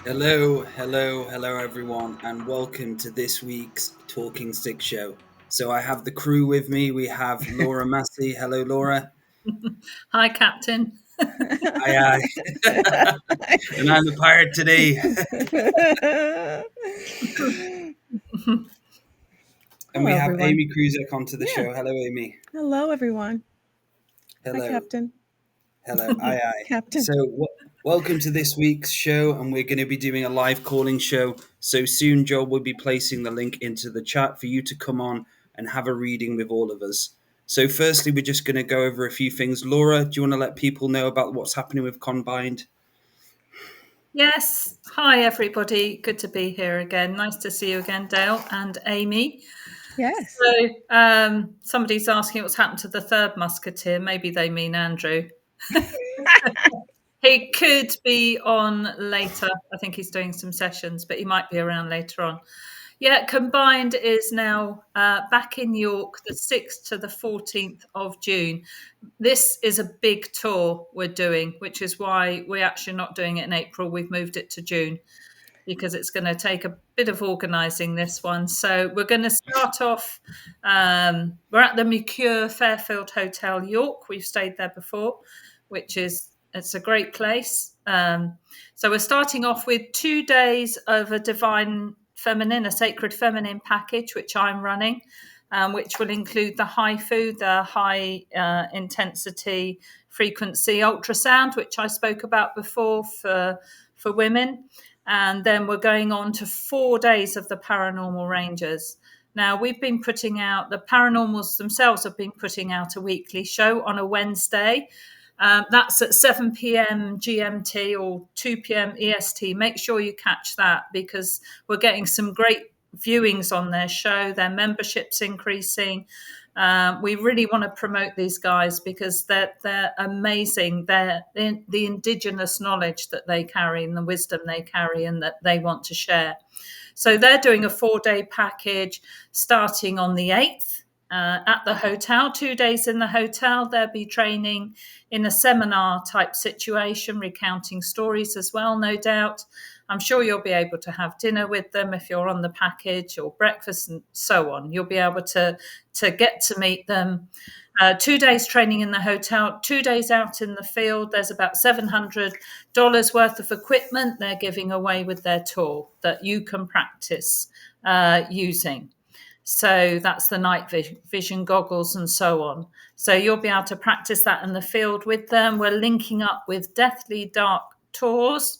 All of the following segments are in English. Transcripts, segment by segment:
Hello, everyone, and welcome to this week's Talking Stick Show. So I have the crew with me. We have Laura Massey. Hello, Laura. Hi, Captain. Aye, aye. And I'm the pirate today. And we Hello, have everyone. Amy Kruzek onto the Yeah. show. Hello, Amy. Hello, everyone. Hi, Hello. Captain. Hello. Aye, aye. Captain. So welcome to this week's show, and we're going to be doing a live calling show. So soon, Joel will be placing the link into the chat for you to come on and have a reading with all of us. So firstly, we're just going to go over a few things. Laura, do you want to let people know about what's happening with Combined? Yes. Hi, everybody. Good to be here again. Nice to see you again, Dale and Amy. Yes. So, somebody's asking what's happened to the third musketeer. Maybe they mean Andrew. He could be on later. I think he's doing some sessions, but he might be around later on. Yeah, Combined is now back in York the 6th to the 14th of June. This is a big tour we're doing, which is why we're actually not doing it in April. We've moved it to June because it's going to take a bit of organising this one. So we're going to start off. We're at the Mercure Fairfield Hotel, York. We've stayed there before, it's a great place. So we're starting off with 2 days of a divine feminine, a sacred feminine package, which I'm running. Which will include the HIFU, the high intensity frequency ultrasound, which I spoke about before for women. And then we're going on to 4 days of the paranormal rangers. Now, we've been putting out, the paranormals themselves have been putting out a weekly show on a Wednesday. That's at 7 p.m. GMT or 2 p.m. EST. Make sure you catch that because we're getting some great viewings on their show. Their membership's increasing. We really want to promote these guys because they're amazing. They're the indigenous knowledge that they carry and the wisdom they carry and that they want to share. So they're doing a 4-day package starting on the 8th. At the hotel, 2 days in the hotel. They'll be training in a seminar type situation, recounting stories as well, no doubt. I'm sure you'll be able to have dinner with them if you're on the package or breakfast and so on. You'll be able to get to meet them. 2 days training in the hotel, 2 days out in the field. There's about $700 worth of equipment they're giving away with their tour that you can practice using. So that's the night vision goggles and so on. So you'll be able to practice that in the field with them. We're linking up with Deathly Dark Tours.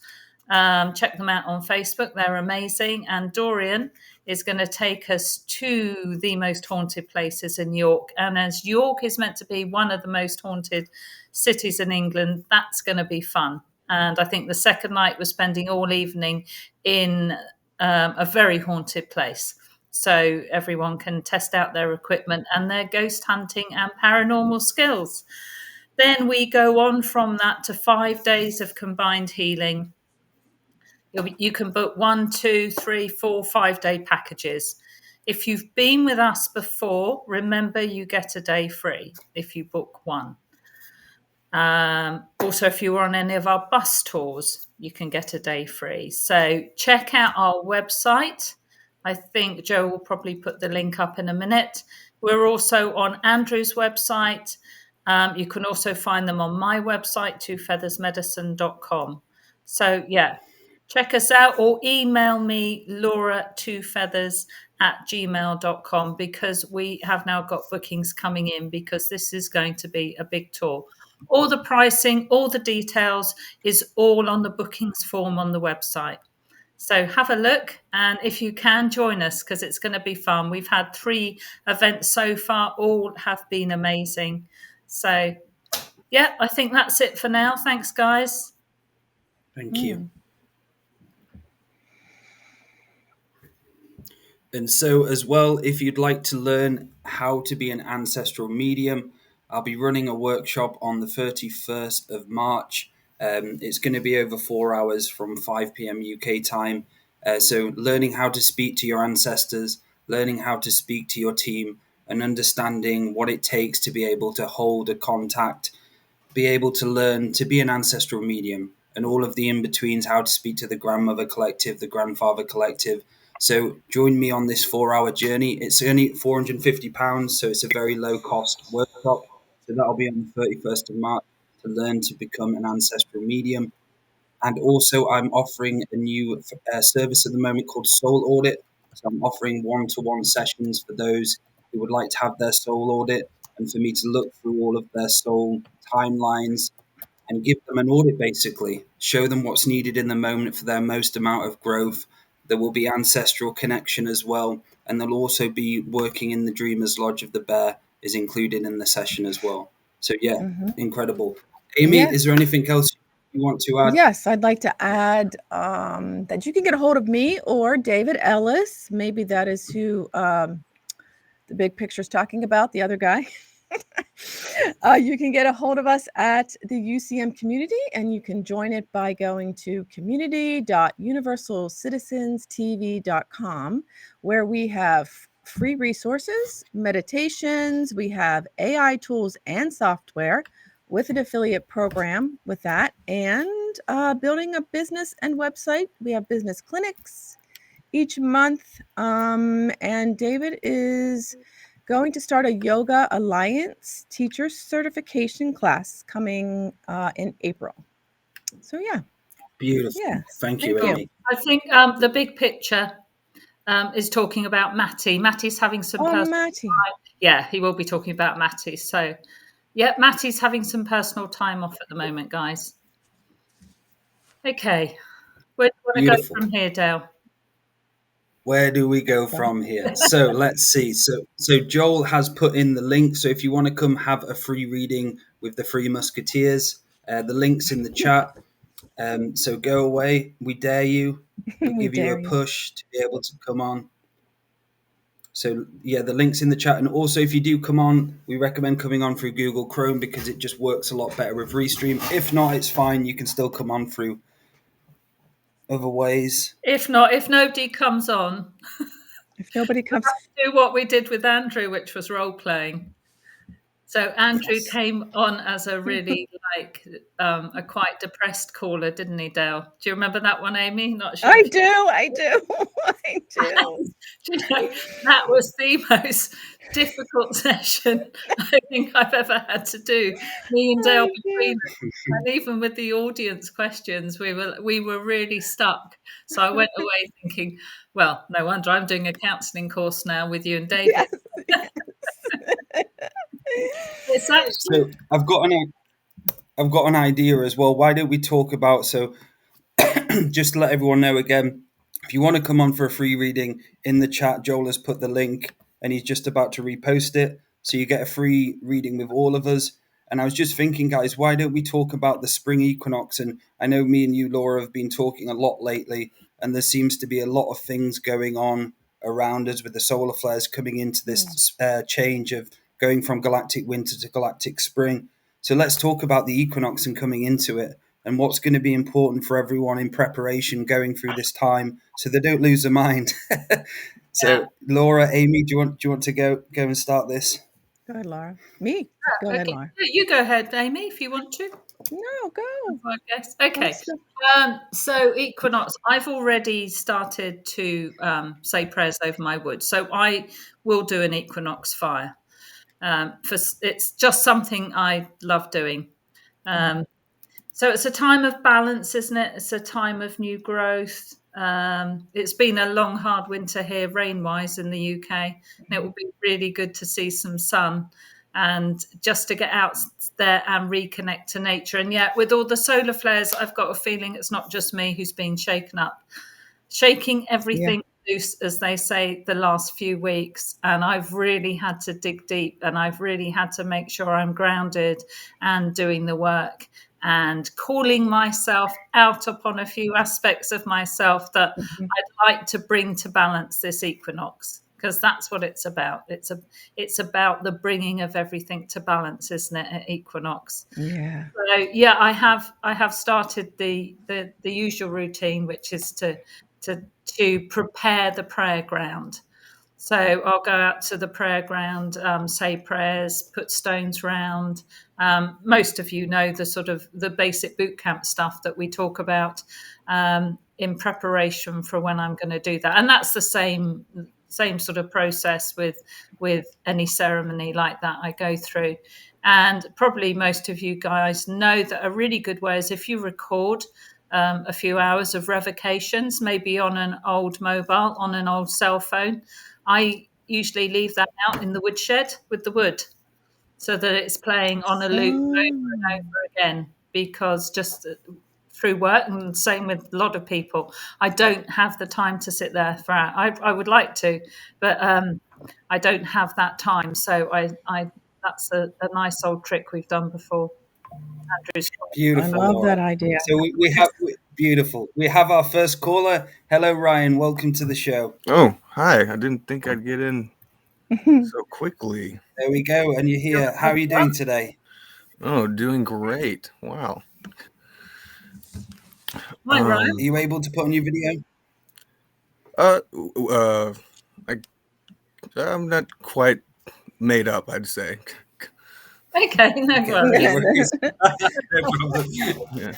Check them out on Facebook. They're amazing. And Dorian is going to take us to the most haunted places in York. And as York is meant to be one of the most haunted cities in England, that's going to be fun. And I think the second night we're spending all evening in a very haunted place. So everyone can test out their equipment and their ghost hunting and paranormal skills. Then we go on from that to 5 days of combined healing. You can book 1, 2, 3, 4, 5-day packages. If you've been with us before, remember you get a day free if you book one. Also, if you were on any of our bus tours, you can get a day free. So check out our website. I think Joe will probably put the link up in a minute. We're also on Andrew's website. You can also find them on my website, twofeathersmedicine.com. So, yeah, check us out or email me, laura2feathers@gmail.com, because we have now got bookings coming in because this is going to be a big tour. All the pricing, all the details is all on the bookings form on the website. So have a look, and if you can, join us because it's going to be fun. We've had 3 events so far, all have been amazing. So, yeah, I think that's it for now. Thanks, guys. Thank you. And so, as well, if you'd like to learn how to be an ancestral medium, I'll be running a workshop on the 31st of March. It's going to be over 4 hours from 5 p.m. UK time. So, learning how to speak to your ancestors, learning how to speak to your team, and understanding what it takes to be able to hold a contact, be able to learn to be an ancestral medium. and all of the in-betweens, how to speak to the grandmother collective, the grandfather collective. So join me on this 4-hour journey. It's only £450, so it's a very low-cost workshop. So that'll be on the 31st of March to learn to become an ancestral medium. And also, I'm offering a new service at the moment called Soul Audit. So I'm offering one-to-one sessions for those who would like to have their soul audit and for me to look through all of their soul timelines and give them an audit, basically. Show them what's needed in the moment for their most amount of growth. There will be ancestral connection as well. And they'll also be working in the Dreamer's Lodge of the Bear is included in the session as well. So, yeah, incredible. Amy, Yes. is there anything else you want to add? Yes, I'd like to add that you can get a hold of me or David Ellis. Maybe that is who the big picture's talking about, the other guy. You can get a hold of us at the UCM community, and you can join it by going to community.universalcitizenstv.com, where we have free resources, meditations, we have AI tools and software with an affiliate program with that, and building a business and website. We have business clinics each month, and David is going to start a Yoga Alliance teacher certification class coming in April. So yeah. Beautiful. Yes. Thank you, Amy. I think the big picture is talking about Matty. Matty's having some personal Matty. time. Yeah, he will be talking about Matty. So, yeah, Matty's having some personal time off at the moment, guys. Okay. Where do you want to Beautiful. go from here, Dale? Where do we go from here? So let's see. So Joel has put in the link. So if you want to come have a free reading with the Three Musketeers, the link's in the chat. So go away. We dare you. We give you a push to be able to come on. So yeah, the link's in the chat. And also, if you do come on, we recommend coming on through Google Chrome because it just works a lot better with Restream. If not, it's fine. You can still come on through other ways. If not, if nobody comes on, if nobody comes, do what we did with Andrew, which was role playing. So Andrew came on as a really a quite depressed caller, didn't he, Dale? Do you remember that one, Amy? Not sure. I do. I do. Do you know, that was the most difficult session I think I've ever had to do. Me and Dale between us, and even with the audience questions, we were really stuck. So I went away thinking, well, no wonder I'm doing a counselling course now with you and David. Yes. It's actually... So I've got an idea as well. Why don't we talk about, so just to let everyone know again, if you want to come on for a free reading, in the chat, Joel has put the link and he's just about to repost it. So you get a free reading with all of us. And I was just thinking, guys, why don't we talk about the spring equinox? And I know me and you, Laura, have been talking a lot lately, and there seems to be a lot of things going on around us with the solar flares coming into this change of going from galactic winter to galactic spring. So let's talk about the equinox and coming into it and what's going to be important for everyone in preparation going through this time so they don't lose their mind. So, Laura, Amy, do you want to go and start this? Go ahead, Laura. Me. Go ahead, Laura. You go ahead, Amy, if you want to. No, go. I guess. Okay. So equinox, I've already started to say prayers over my wood. So I will do an equinox fire. It's just something I love doing. So it's a time of balance, isn't it? It's a time of new growth. It's been a long, hard winter here, rain-wise, in the UK. And it will be really good to see some sun and just to get out there and reconnect to nature. And yet, with all the solar flares, I've got a feeling it's not just me who's been shaken up. Shaking everything loose, as they say, the last few weeks. And I've really had to dig deep, and I've really had to make sure I'm grounded and doing the work and calling myself out upon a few aspects of myself that I'd like to bring to balance this equinox, because that's what it's about. It's about the bringing of everything to balance, isn't it, at equinox? Yeah. So yeah, I have started the usual routine, which is to prepare the prayer ground. So I'll go out to the prayer ground, say prayers, put stones round. Most of you know the sort of the basic boot camp stuff that we talk about in preparation for when I'm going to do that, and that's the same sort of process with any ceremony like that I go through. And probably most of you guys know that a really good way is if you record a few hours of revocations, maybe on an old mobile, on an old cell phone. I usually leave that out in the woodshed with the wood so that it's playing on a loop over and over again, because just through work, and same with a lot of people, I don't have the time to sit there for I would like to, but I don't have that time. So I that's a nice old trick we've done before. Andrew's I Beautiful, love Laura. that idea. So beautiful. We have our first caller. Hello, Ryan. Welcome to the show. Oh, hi. I didn't think I'd get in so quickly. There we go. And you're here. How are you doing today? Oh, doing great. Wow. Hi, Ryan. Are you able to put on your video? I'm not quite made up, I'd say. Okay, no worries. No worries. Yeah.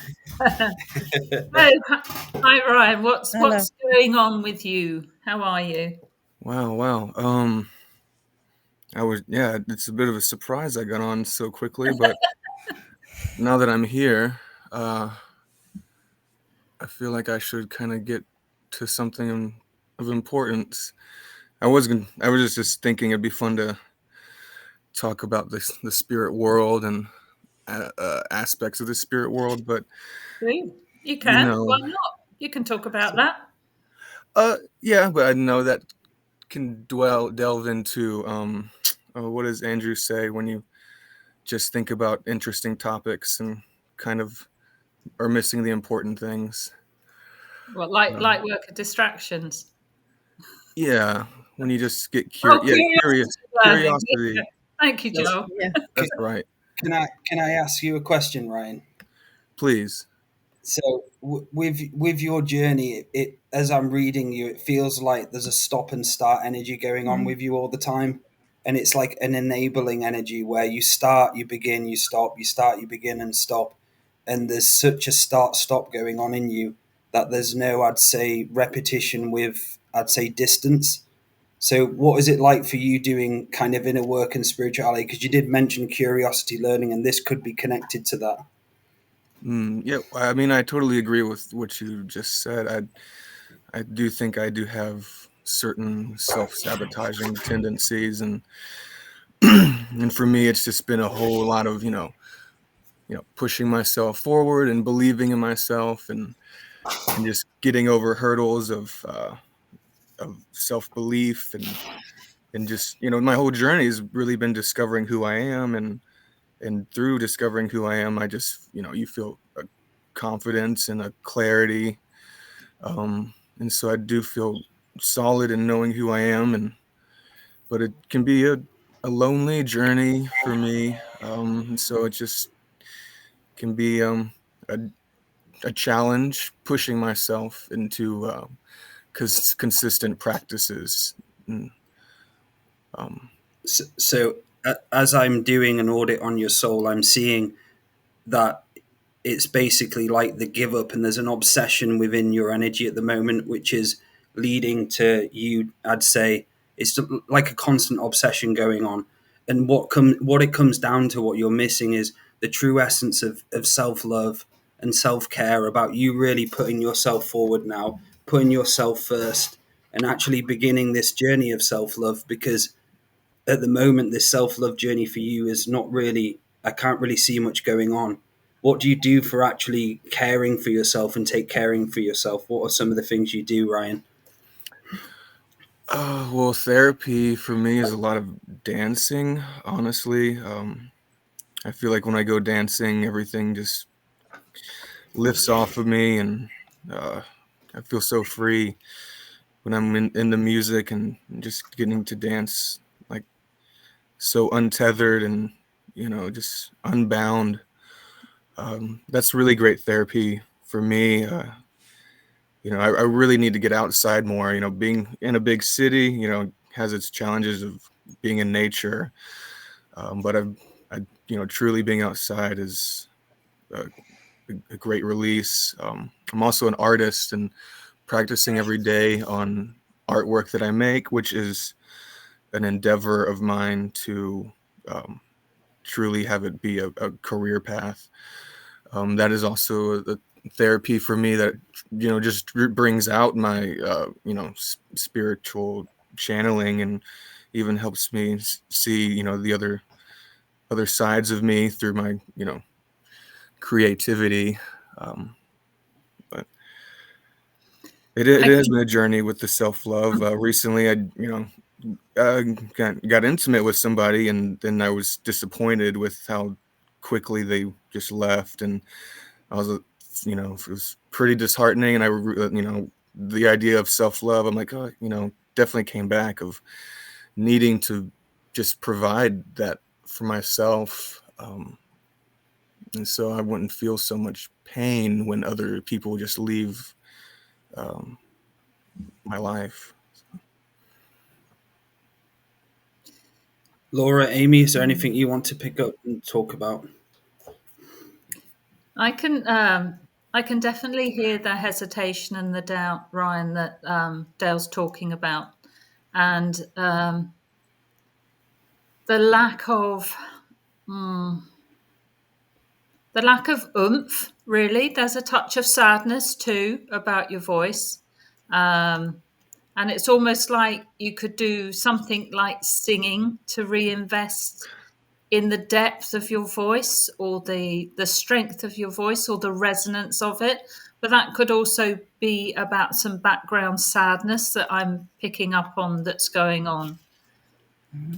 Hi, Ryan. What's Hello. going on with you? How are you? Wow. It's a bit of a surprise I got on so quickly, but now that I'm here, I feel like I should kind of get to something of importance. I was just thinking it'd be fun to talk about the spirit world and aspects of the spirit world, but You can. know, Why not? You can talk about that. yeah, but I know that can delve into what does Andrew say when you just think about interesting topics and kind of are missing the important things. Well, like work of distractions. Yeah, when you just get curiosity. Yeah. Thank you, Joel. Yeah. That's right. Can I ask you a question, Ryan? Please. So with your journey, it as I'm reading you, it feels like there's a stop and start energy going on with you all the time, and it's like an enabling energy where you start, you begin, you stop, you start, you begin, and stop, and there's such a start stop going on in you that there's no, I'd say, repetition with, I'd say, distance. So what is it like for you doing kind of inner work and spirituality? Because you did mention curiosity learning, and this could be connected to that. Yeah, I mean, I totally agree with what you just said. I do think I do have certain self-sabotaging tendencies, and and for me, it's just been a whole lot of pushing myself forward and believing in myself, and just getting over hurdles of self-belief, and just my whole journey has really been discovering who I am, and through discovering who I am, I just you feel a confidence and a clarity, and so I do feel solid in knowing who I am, but it can be a lonely journey for me, and so it just can be a challenge pushing myself into consistent practices. And, So as I'm doing an audit on your soul, I'm seeing that it's basically like the give up, and there's an obsession within your energy at the moment, which is leading to you, I'd say, it's like a constant obsession going on. And what it comes down to, what you're missing, is the true essence of self-love and self-care, about you really putting yourself forward now, putting yourself first, and actually beginning this journey of self-love. Because at the moment, this self-love journey for you is not really, I can't really see much going on. What do you do for actually caring for yourself and take caring for yourself? What are some of the things you do, Ryan? well, therapy for me is a lot of dancing, honestly. I feel like when I go dancing, everything just lifts off of me, and I feel so free when I'm in the music and just getting to dance, like so untethered and just unbound. That's really great therapy for me. I really need to get outside more. Being in a big city, has its challenges of being in nature. But truly being outside is a great release. I'm also an artist and practicing every day on artwork that I make, which is an endeavor of mine to truly have it be a career path. That is also a therapy for me that, just brings out my, spiritual channeling, and even helps me see, the other sides of me through my, creativity. But it has been a journey with the self-love. Recently, got intimate with somebody, and then I was disappointed with how quickly they just left, and I was, it was pretty disheartening. And the idea of self-love, I'm like, oh, definitely came back of needing to just provide that for myself. And so I wouldn't feel so much pain when other people just leave my life. Laura, Amy, is there anything you want to pick up and talk about? I can definitely hear the hesitation and the doubt, Ryan, that Dale's talking about, and the lack of oomph. Really, there's a touch of sadness too about your voice, and it's almost like you could do something like singing to reinvest in the depth of your voice, or the strength of your voice, or the resonance of it. But that could also be about some background sadness that I'm picking up on that's going on. Mm-hmm.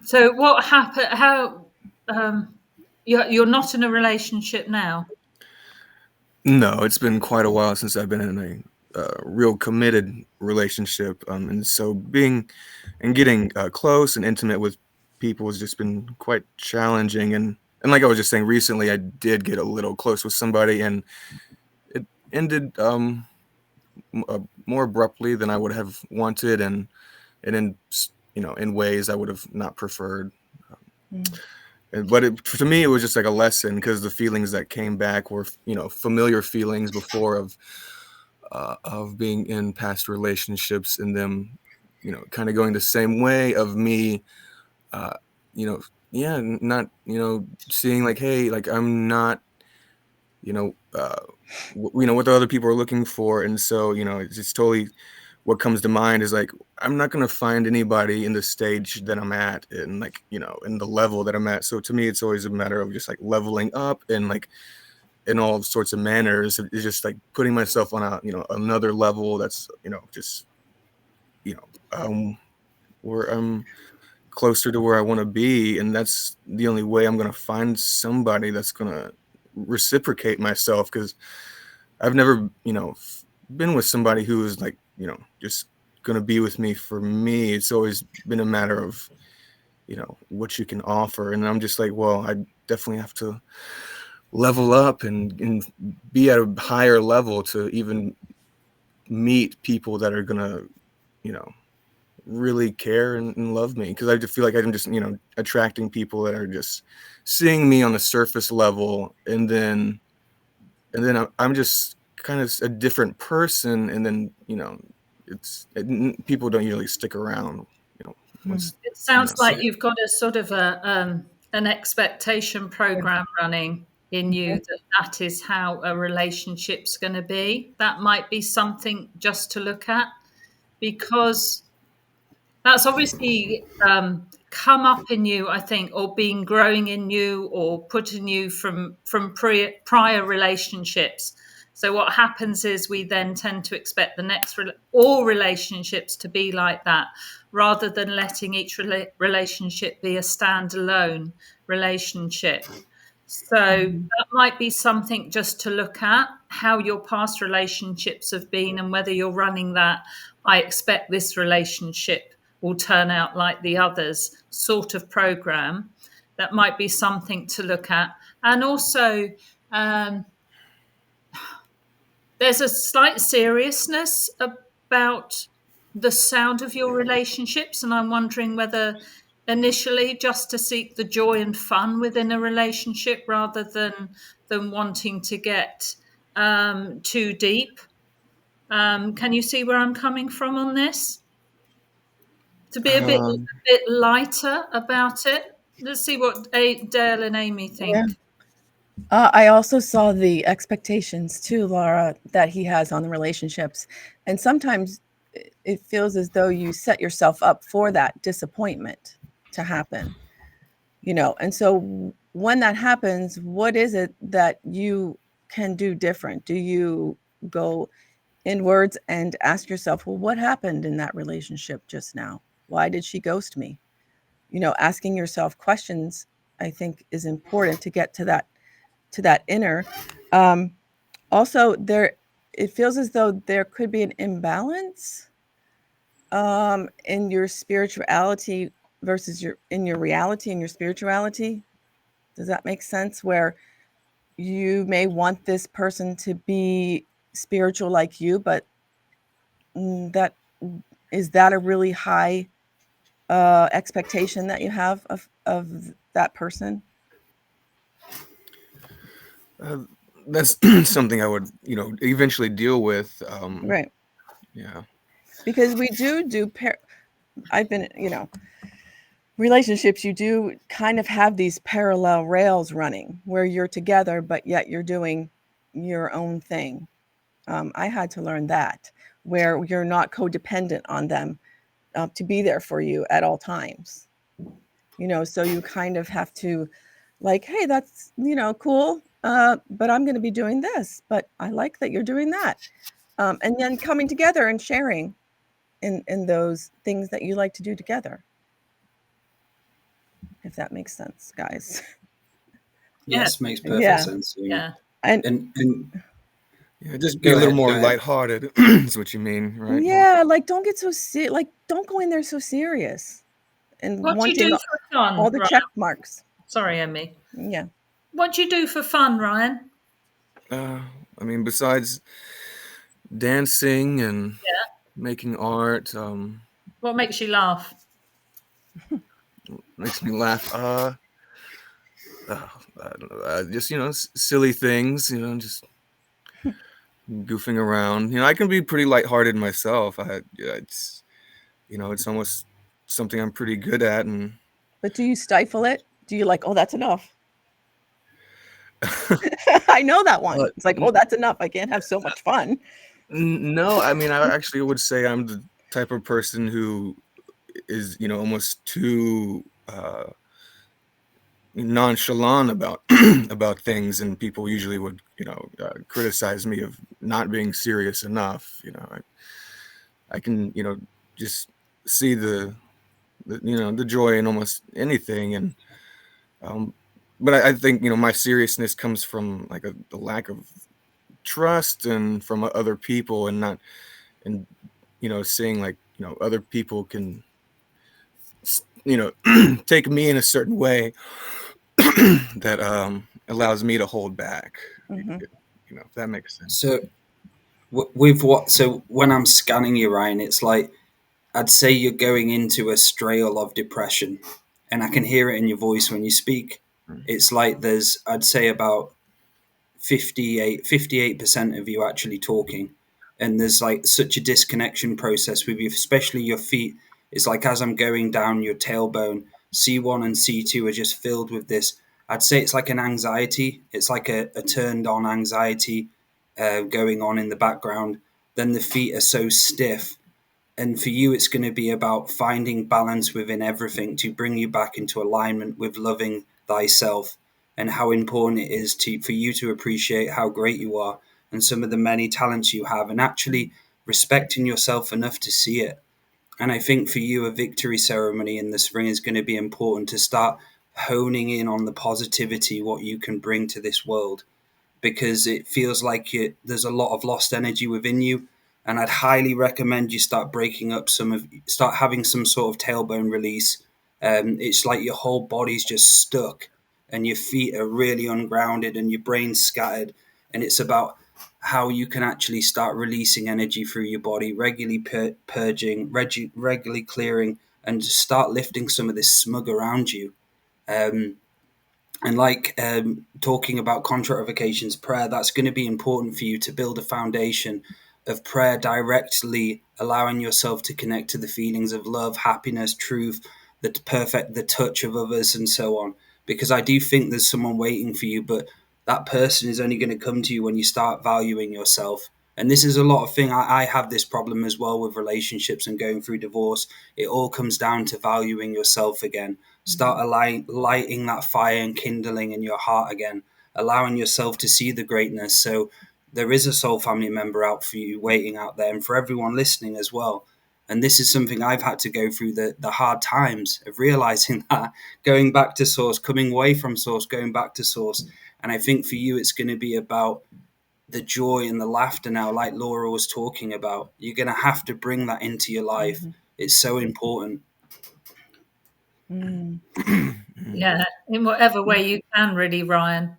So what happened? How you're not in a relationship now? No, it's been quite a while since I've been in a real committed relationship, and so being and getting close and intimate with people has just been quite challenging. And like I was just saying, recently I did get a little close with somebody, and it ended more abruptly than I would have wanted, and in in ways I would have not preferred. But to me, it was just like a lesson, because the feelings that came back were, familiar feelings before of being in past relationships, and them, kind of going the same way of me, not, seeing like, hey, like I'm not, what the other people are looking for. And so, it's just totally what comes to mind is like, I'm not going to find anybody in the stage that I'm at, and like, in the level that I'm at. So to me, it's always a matter of just like leveling up, and like in all sorts of manners. It's just like putting myself on a, another level that's, just, where I'm closer to where I want to be. And that's the only way I'm going to find somebody that's going to reciprocate myself, because I've never, been with somebody who is like, just going to be with me for me. It's always been a matter of, what you can offer. And I'm just like, well, I definitely have to level up and be at a higher level to even meet people that are going to, really care and love me. Because I just feel like I'm just, attracting people that are just seeing me on the surface level, and then I'm just kind of a different person, and then people don't usually stick around. It sounds like you've got a sort of an expectation program running in you, that is how a relationship's going to be. That might be something just to look at, because that's obviously come up in you, I think, or been growing in you, or put in you from prior relationships. So what happens is we then tend to expect the next all relationships to be like that, rather than letting each relationship be a standalone relationship. So that might be something just to look at, how your past relationships have been, and whether you're running that I expect this relationship will turn out like the others sort of program. That might be something to look at. And also, there's a slight seriousness about the sound of your relationships, and I'm wondering whether initially just to seek the joy and fun within a relationship rather than wanting to get too deep. Can you see where I'm coming from on this? To be a bit lighter about it. Let's see what Dale and Amy think. Yeah. I also saw the expectations too, Laura, that he has on the relationships. And sometimes it feels as though you set yourself up for that disappointment to happen, And so when that happens, what is it that you can do different? Do you go inwards and ask yourself, well, what happened in that relationship just now? Why did she ghost me? Asking yourself questions, I think, is important to get to that inner. Also, it feels as though there could be an imbalance in your spirituality versus your reality and your spirituality. Does that make sense? Where you may want this person to be spiritual like you, but that is that a really high expectation that you have of that person? That's something I would, eventually deal with. Right. Yeah. Because we do I've been, relationships, you do kind of have these parallel rails running where you're together, but yet you're doing your own thing. I had to learn that, where you're not codependent on them to be there for you at all times. So you kind of have to like, hey, that's, cool, but I'm going to be doing this, but I like that you're doing that. And then coming together and sharing in those things that you like to do together. If that makes sense, guys. Yes, makes perfect sense. Yeah. And yeah, just be a little more lighthearted is what you mean, right? Yeah, like don't get so don't go in there so serious and what do you wanting do for fun, all the Ryan? check marks. Sorry, Amy. Yeah. What do you do for fun, Ryan? I mean, besides dancing and making art, what makes you laugh? Makes me laugh. I don't know, just silly things. Just goofing around. I can be pretty lighthearted myself. It's almost something I'm pretty good at. But do you stifle it? Do you like, oh, that's enough? I know that one. It's like, oh, that's enough. I can't have so much fun. No, I mean, I actually would say I'm the type of person who is, almost too nonchalant about about things, and people usually would, criticize me of not being serious enough. I can, just see the joy in almost anything, and but I think my seriousness comes from like the lack of trust and from other people, and not and seeing like other people can take me in a certain way that allows me to hold back. Mm-hmm. If that makes sense. So when I'm scanning you, Ryan, it's like I'd say you're going into a strail of depression, and I can hear it in your voice when you speak. It's like there's, I'd say, about 58% of you actually talking, and there's like such a disconnection process with you, especially your feet. It's like as I'm going down your tailbone, C1 and C2 are just filled with this. I'd say it's like an anxiety. It's like a turned on anxiety going on in the background. Then the feet are so stiff. And for you, it's going to be about finding balance within everything to bring you back into alignment with loving thyself, and how important it is for you to appreciate how great you are and some of the many talents you have, and actually respecting yourself enough to see it. And I think for you, a victory ceremony in the spring is going to be important to start honing in on the positivity, what you can bring to this world, because it feels like there's a lot of lost energy within you. And I'd highly recommend you start start having some sort of tailbone release. It's like your whole body's just stuck and your feet are really ungrounded and your brain's scattered. And it's about how you can actually start releasing energy through your body, regularly purging, regularly clearing, and just start lifting some of this smug around you. Um, and talking about contrarifications prayer, that's going to be important for you to build a foundation of prayer, directly allowing yourself to connect to the feelings of love, happiness, truth, the touch of others, and so on. Because I do think there's someone waiting for you, but that person is only going to come to you when you start valuing yourself. And this is a lot of thing. I have this problem as well with relationships and going through divorce. It all comes down to valuing yourself again. Start lighting that fire and kindling in your heart again, allowing yourself to see the greatness. So there is a soul family member out for you, waiting out there, and for everyone listening as well. And this is something I've had to go through, the hard times of realizing that, going back to source, coming away from source, going back to source. And I think for you, it's going to be about the joy and the laughter now, like Laura was talking about. You're going to have to bring that into your life. It's so important. Yeah, in whatever way you can, really, Ryan.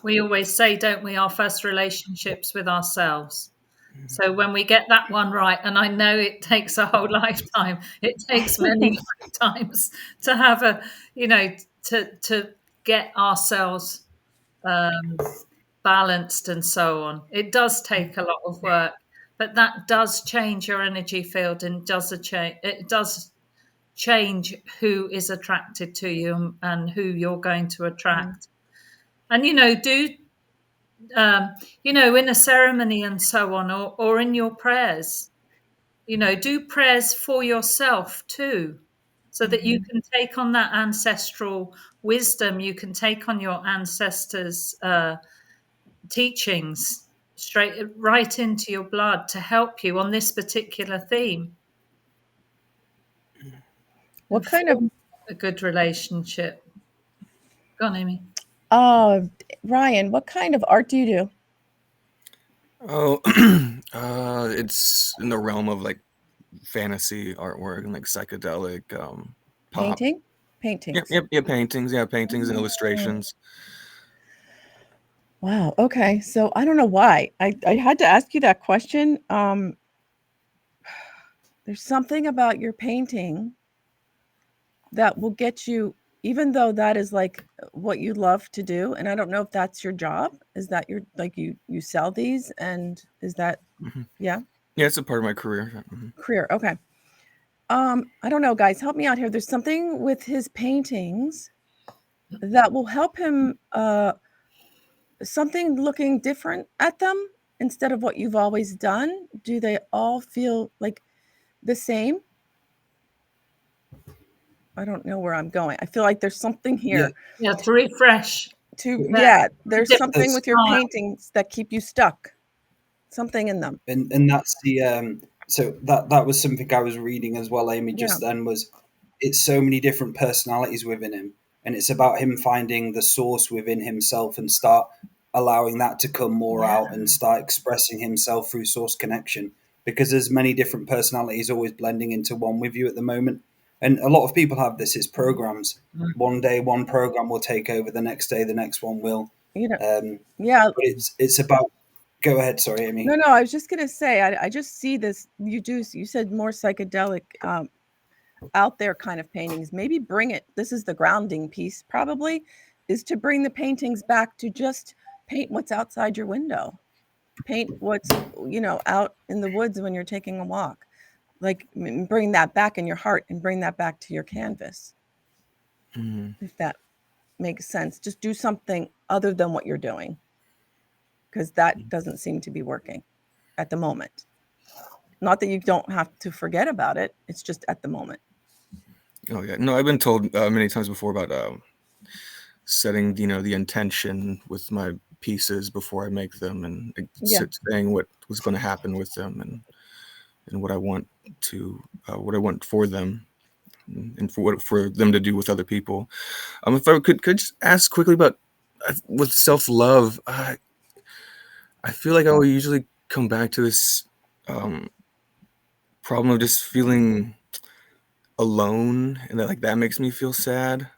We always say, don't we, our first relationships with ourselves. So when we get that one right, and I know it takes a whole lifetime, it takes many lifetimes to have to get ourselves balanced and so on. It does take a lot of work, but that does change your energy field and it does change who is attracted to you and who you're going to attract. And in a ceremony and so on, or in your prayers, do prayers for yourself too, so that you can take on that ancestral wisdom, you can take on your ancestors' teachings straight right into your blood to help you on this particular theme. What kind of a good relationship? Go on, Amy. Ryan, what kind of art do you do? Oh, it's in the realm of like fantasy artwork and like psychedelic pop. Paintings. Yep, paintings. Yeah, paintings and illustrations. Wow. Okay. So I don't know why I had to ask you that question. There's something about your painting that will get you, even though that is like what you love to do. And I don't know if that's your job. Is that your, like you sell these, and is that, yeah? Yeah, it's a part of my career. Career. Okay. I don't know, guys, help me out here. There's something with his paintings that will help him, something looking different at them instead of what you've always done. Do they all feel like the same? I don't know where I'm going. I feel like there's something here. Yeah, to refresh. There's something with your paintings that keep you stuck. Something in them. And that's the so that was something I was reading as well, Amy, just then, was it's so many different personalities within him, and it's about him finding the source within himself and start allowing that to come more out and start expressing himself through source connection, because there's many different personalities always blending into one with you at the moment. And a lot of people have this, it's programs. One day one program will take over, the next day the next one will. But it's about, go ahead, sorry, Amy. No, I was just gonna say, I just see this. You said more psychedelic, out there kind of paintings. Maybe bring it. This is the grounding piece, probably, is to bring the paintings back to just paint what's outside your window. Paint what's out in the woods when you're taking a walk. Like, bring that back in your heart and bring that back to your canvas. If that makes sense. Just do something other than what you're doing, because that doesn't seem to be working at the moment. Not that you don't have to forget about it. It's just at the moment. Oh yeah, no, I've been told many times before about setting, the intention with my pieces before I make them, and saying what was going to happen with them, and what I want for them, and for them to do with other people. If I could just ask quickly about with self-love, I feel like I will usually come back to this problem of just feeling alone, and that makes me feel sad.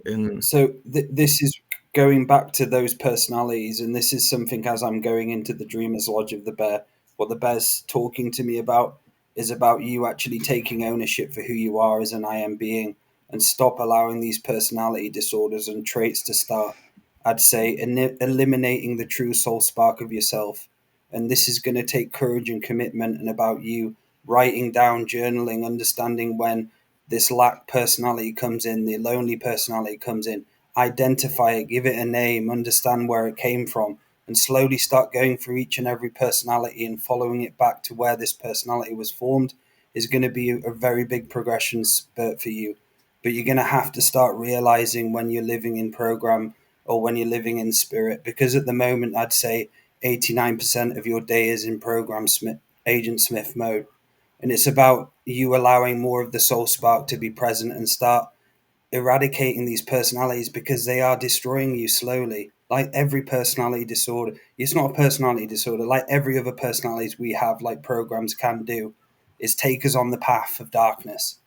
And so this is going back to those personalities, and this is something as I'm going into the Dreamer's Lodge of the Bear, what the bear's talking to me about is about you actually taking ownership for who you are as an I am being, and stop allowing these personality disorders and traits to start, I'd say, eliminating the true soul spark of yourself. And this is going to take courage and commitment, and about you writing down, journaling, understanding when this lack personality comes in, the lonely personality comes in, identify it, give it a name, understand where it came from, and slowly start going through each and every personality and following it back to where this personality was formed is going to be a very big progression spurt for you. But you're going to have to start realizing when you're living in program or when you're living in spirit, because at the moment, I'd say 89% of your day is in program Agent Smith mode. And it's about you allowing more of the soul spark to be present and start eradicating these personalities, because they are destroying you slowly. Like every personality disorder, it's not a personality disorder, like every other personalities we have, like programs can do, is take us on the path of darkness.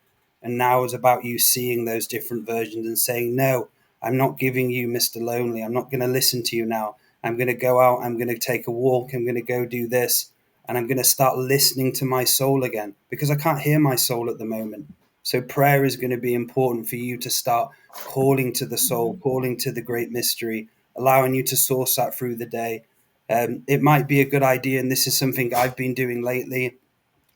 And now it's about you seeing those different versions and saying, no, I'm not giving you Mr. Lonely. I'm not going to listen to you now. I'm going to go out. I'm going to take a walk. I'm going to go do this. And I'm going to start listening to my soul again, because I can't hear my soul at the moment. So prayer is going to be important for you to start calling to the soul, calling to the great mystery, allowing you to source that through the day. It might be a good idea, and this is something I've been doing lately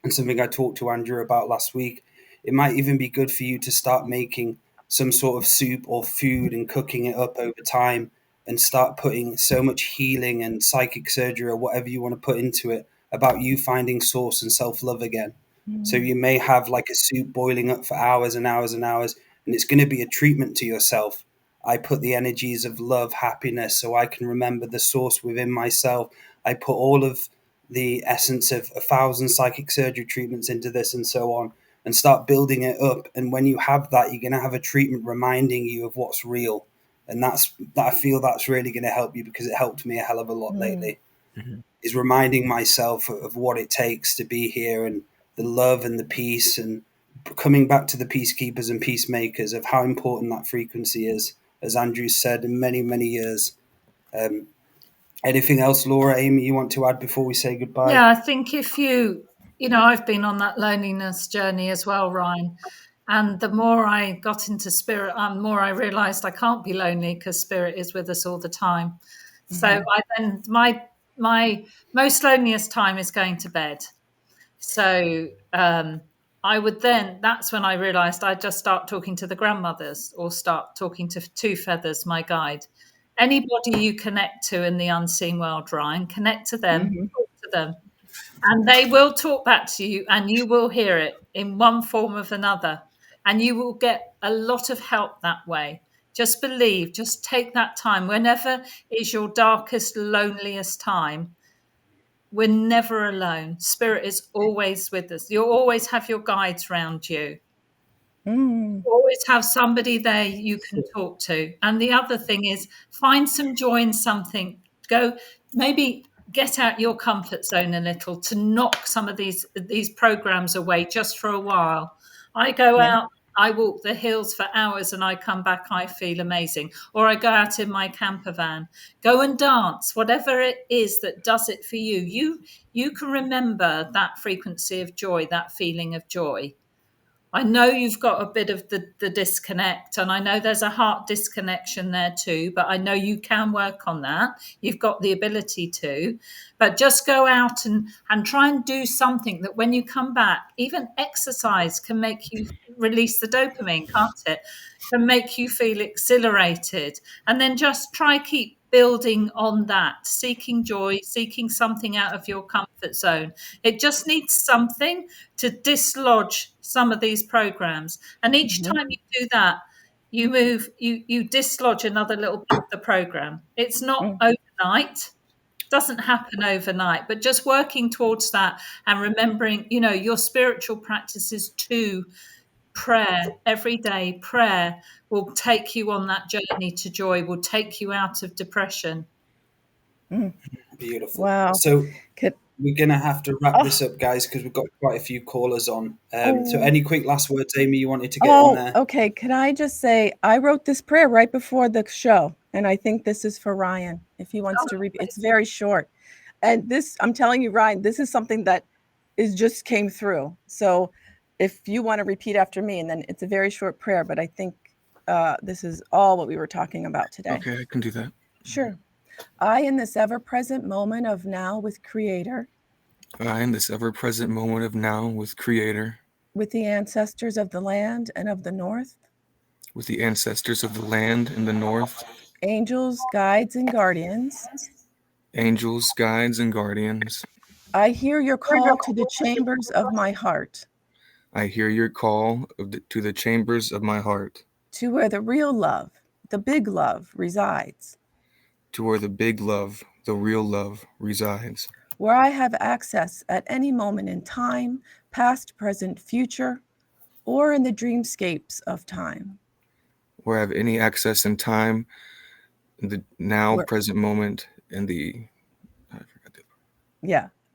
and something I talked to Andrew about last week. It might even be good for you to start making some sort of soup or food and cooking it up over time, and start putting so much healing and psychic surgery or whatever you want to put into it about you finding source and self love again. So you may have like a soup boiling up for hours and hours and hours, and it's going to be a treatment to yourself. I put the energies of love, happiness, so I can remember the source within myself. I put all of the essence of 1,000 psychic surgery treatments into this and so on, and start building it up. And when you have that, you're going to have a treatment reminding you of what's real. And I feel that's really going to help you, because it helped me a hell of a lot lately, is reminding myself of what it takes to be here, and the love and the peace, and coming back to the peacekeepers and peacemakers, of how important that frequency is, as Andrew said, in many, many years. Um, Anything else, Laura, Amy, you want to add before we say goodbye? Yeah, I think if I've been on that loneliness journey as well, Ryan. And the more I got into spirit, the more I realized I can't be lonely, because spirit is with us all the time. So my most loneliest time is going to bed. So that's when I realized I'd just start talking to the grandmothers, or start talking to Two Feathers, my guide. Anybody you connect to in the unseen world, Ryan, connect to them, talk to them, and they will talk back to you, and you will hear it in one form or another, and you will get a lot of help that way. Just believe, just take that time. Whenever is your darkest, loneliest time, we're never alone. Spirit is always with us. You'll always have your guides around you. Always have somebody there you can talk to. And the other thing is, find some joy in something. Go, maybe get out your comfort zone a little, to knock some of these programs away just for a while. I go out, I walk the hills for hours, and I come back, I feel amazing. Or I go out in my camper van. Go and dance, whatever it is that does it for you. You can remember that frequency of joy, that feeling of joy. I know you've got a bit of the disconnect, and I know there's a heart disconnection there too, but I know you can work on that. You've got the ability to, but just go out and try and do something that when you come back, even exercise can make you release the dopamine, can't it? Can make you feel exhilarated. And then just try keep building on that, seeking joy, seeking something out of your comfort zone. It just needs something to dislodge some of these programs. And each time you do that, you dislodge another little bit of the program. It's not overnight, doesn't happen overnight, but just working towards that, and remembering, your spiritual practices too. Prayer, everyday prayer, will take you on that journey to joy, will take you out of depression. Beautiful. Wow. So we're going to have to wrap this up, guys, because we've got quite a few callers on. So any quick last words, Amy, you wanted to get in there? Okay. Can I just say, I wrote this prayer right before the show, and I think this is for Ryan, if he wants to repeat. It's very short. And this, I'm telling you, Ryan, this is something that just came through. So if you want to repeat after me, and then it's a very short prayer, but I think this is all what we were talking about today. Okay, I can do that. Sure. I, in this ever-present moment of now with Creator. I, in this ever-present moment of now with Creator. With the ancestors of the land and of the north. With the ancestors of the land and the north. Angels, guides, and guardians. Angels, guides, and guardians. I hear your call to the chambers of my heart. I hear your call to the chambers of my heart. To where the real love, the big love, resides. To where the big love, the real love, resides. Where I have access at any moment in time, past, present, future, or in the dreamscapes of time. Where I have any access in time, in the now, present moment, and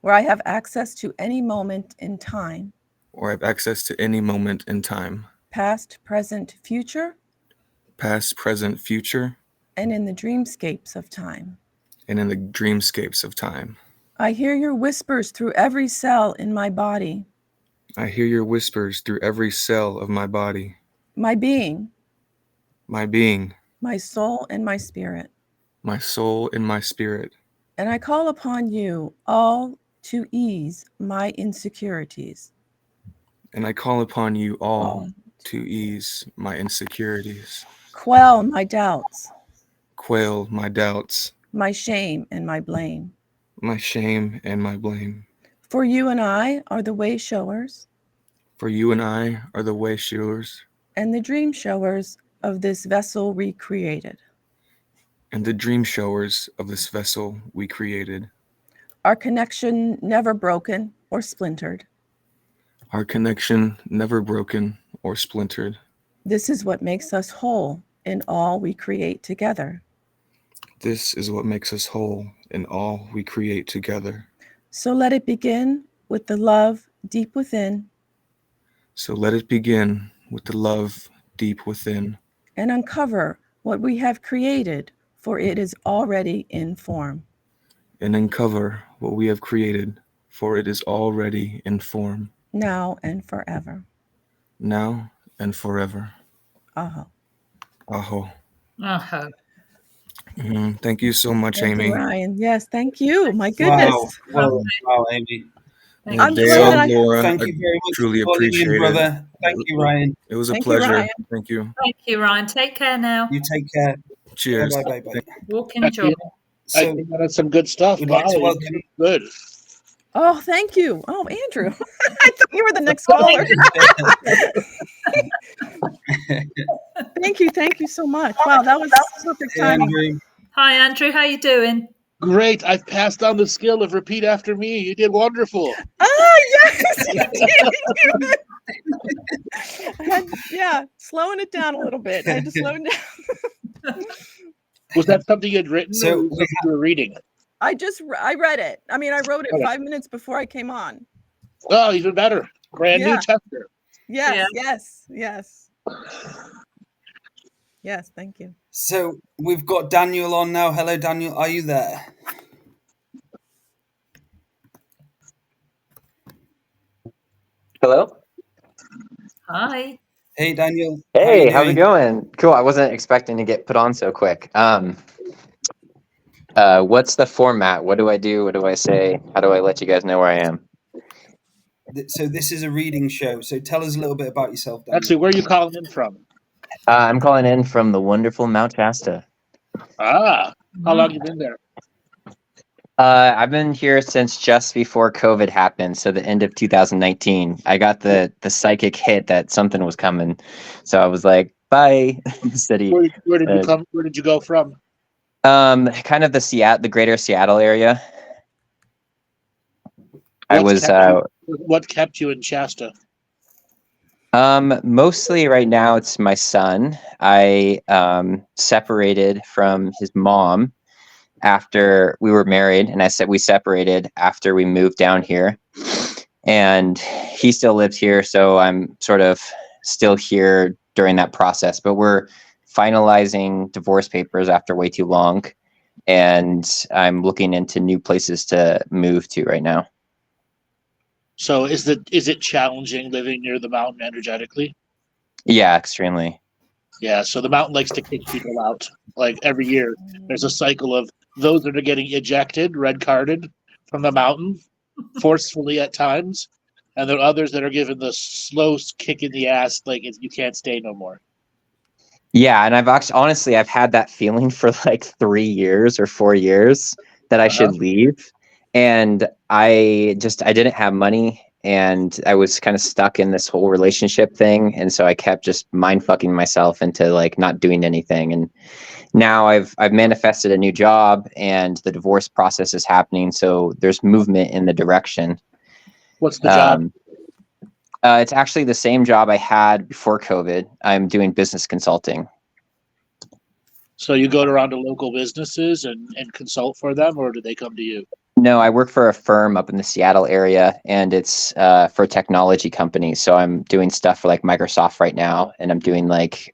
where I have access to any moment in time. Or I have access to any moment in time. Past, present, future. Past, present, future. And in the dreamscapes of time. And in the dreamscapes of time. I hear your whispers through every cell in my body. I hear your whispers through every cell of my body. My being. My being. My soul and my spirit. My soul and my spirit. And I call upon you all to ease my insecurities. And I call upon you all to ease my insecurities. Quell my doubts. Quell my doubts. My shame and my blame. My shame and my blame. For you and I are the way showers. For you and I are the way showers. And the dream showers of this vessel recreated. And the dream showers of this vessel we created. Our connection never broken or splintered. Our connection never broken or splintered. This is what makes us whole in all we create together. This is what makes us whole in all we create together. So let it begin with the love deep within. So let it begin with the love deep within. And uncover what we have created, for it is already in form. And uncover what we have created, for it is already in form. Now and forever. Now and forever. Aho. Aho. Aho. Thank you so much, Thank Amy. you, Ryan. Yes, thank you. My goodness. Wow, Amy. I'm Dale, glad Laura, Thank you very much. truly for calling appreciate in, it. brother. Thank you, Ryan. It was a Thank you, pleasure. Ryan. Thank you. Thank you, Ryan. Take care now. You take care. Cheers. Bye. Walk in joy. So I think that's some good stuff. we'd like to welcome. Good. Oh, thank you. Oh, Andrew. I thought you were the next caller. Thank you so much. Wow, that was perfect Hey, timing. Andrew. Hi, Andrew. How you doing? Great. I've passed on the skill of repeat after me. You did wonderful. Oh, yes, you did. Slowing it down a little bit. I had to slow it down. Was that something you had written So or was something you were reading? I read it. I mean, I wrote it 5 minutes before I came on. Oh, even better. Brand new tester. Yes. Yes, thank you. So we've got Daniel on now. Hello, Daniel. Are you there? Hello. Hi. Hey, Daniel. Hey, how's it going? Cool. I wasn't expecting to get put on so quick. What's the format? What do I do? What do I say? How do I let you guys know where I am? So this is a reading show. So tell us a little bit about yourself, Daniel. Actually, where are you calling in from? I'm calling in from the wonderful Mount Shasta. Ah, how long have you been there? I've been here since just before COVID happened, so the end of 2019. I got the psychic hit that something was coming, so I was like, "Bye, city." Where did you come? Where did you go from? Kind of the greater Seattle area. What kept you in Shasta? Mostly right now it's my son. I separated from his mom after we were married, and we separated after we moved down here, and he still lives here, so I'm sort of still here during that process, but we're finalizing divorce papers after way too long, and I'm looking into new places to move to right now. So is it challenging living near the mountain energetically? Yeah, extremely. Yeah, so the mountain likes to kick people out. Like every year, there's a cycle of those that are getting ejected, red carded from the mountain, forcefully at times, and there are others that are given the slow kick in the ass, like you can't stay no more. Yeah, and I've had that feeling for like 3 years or 4 years that I should leave, and I didn't have money, and I was kind of stuck in this whole relationship thing, and so I kept just mind fucking myself into like not doing anything. And now I've manifested a new job, and the divorce process is happening, so there's movement in the direction. What's the job? It's actually the same job I had before COVID. I'm doing business consulting. So you go around to local businesses and consult for them, or do they come to you? No, I work for a firm up in the Seattle area, and it's for a technology company. So I'm doing stuff for like Microsoft right now, and I'm doing like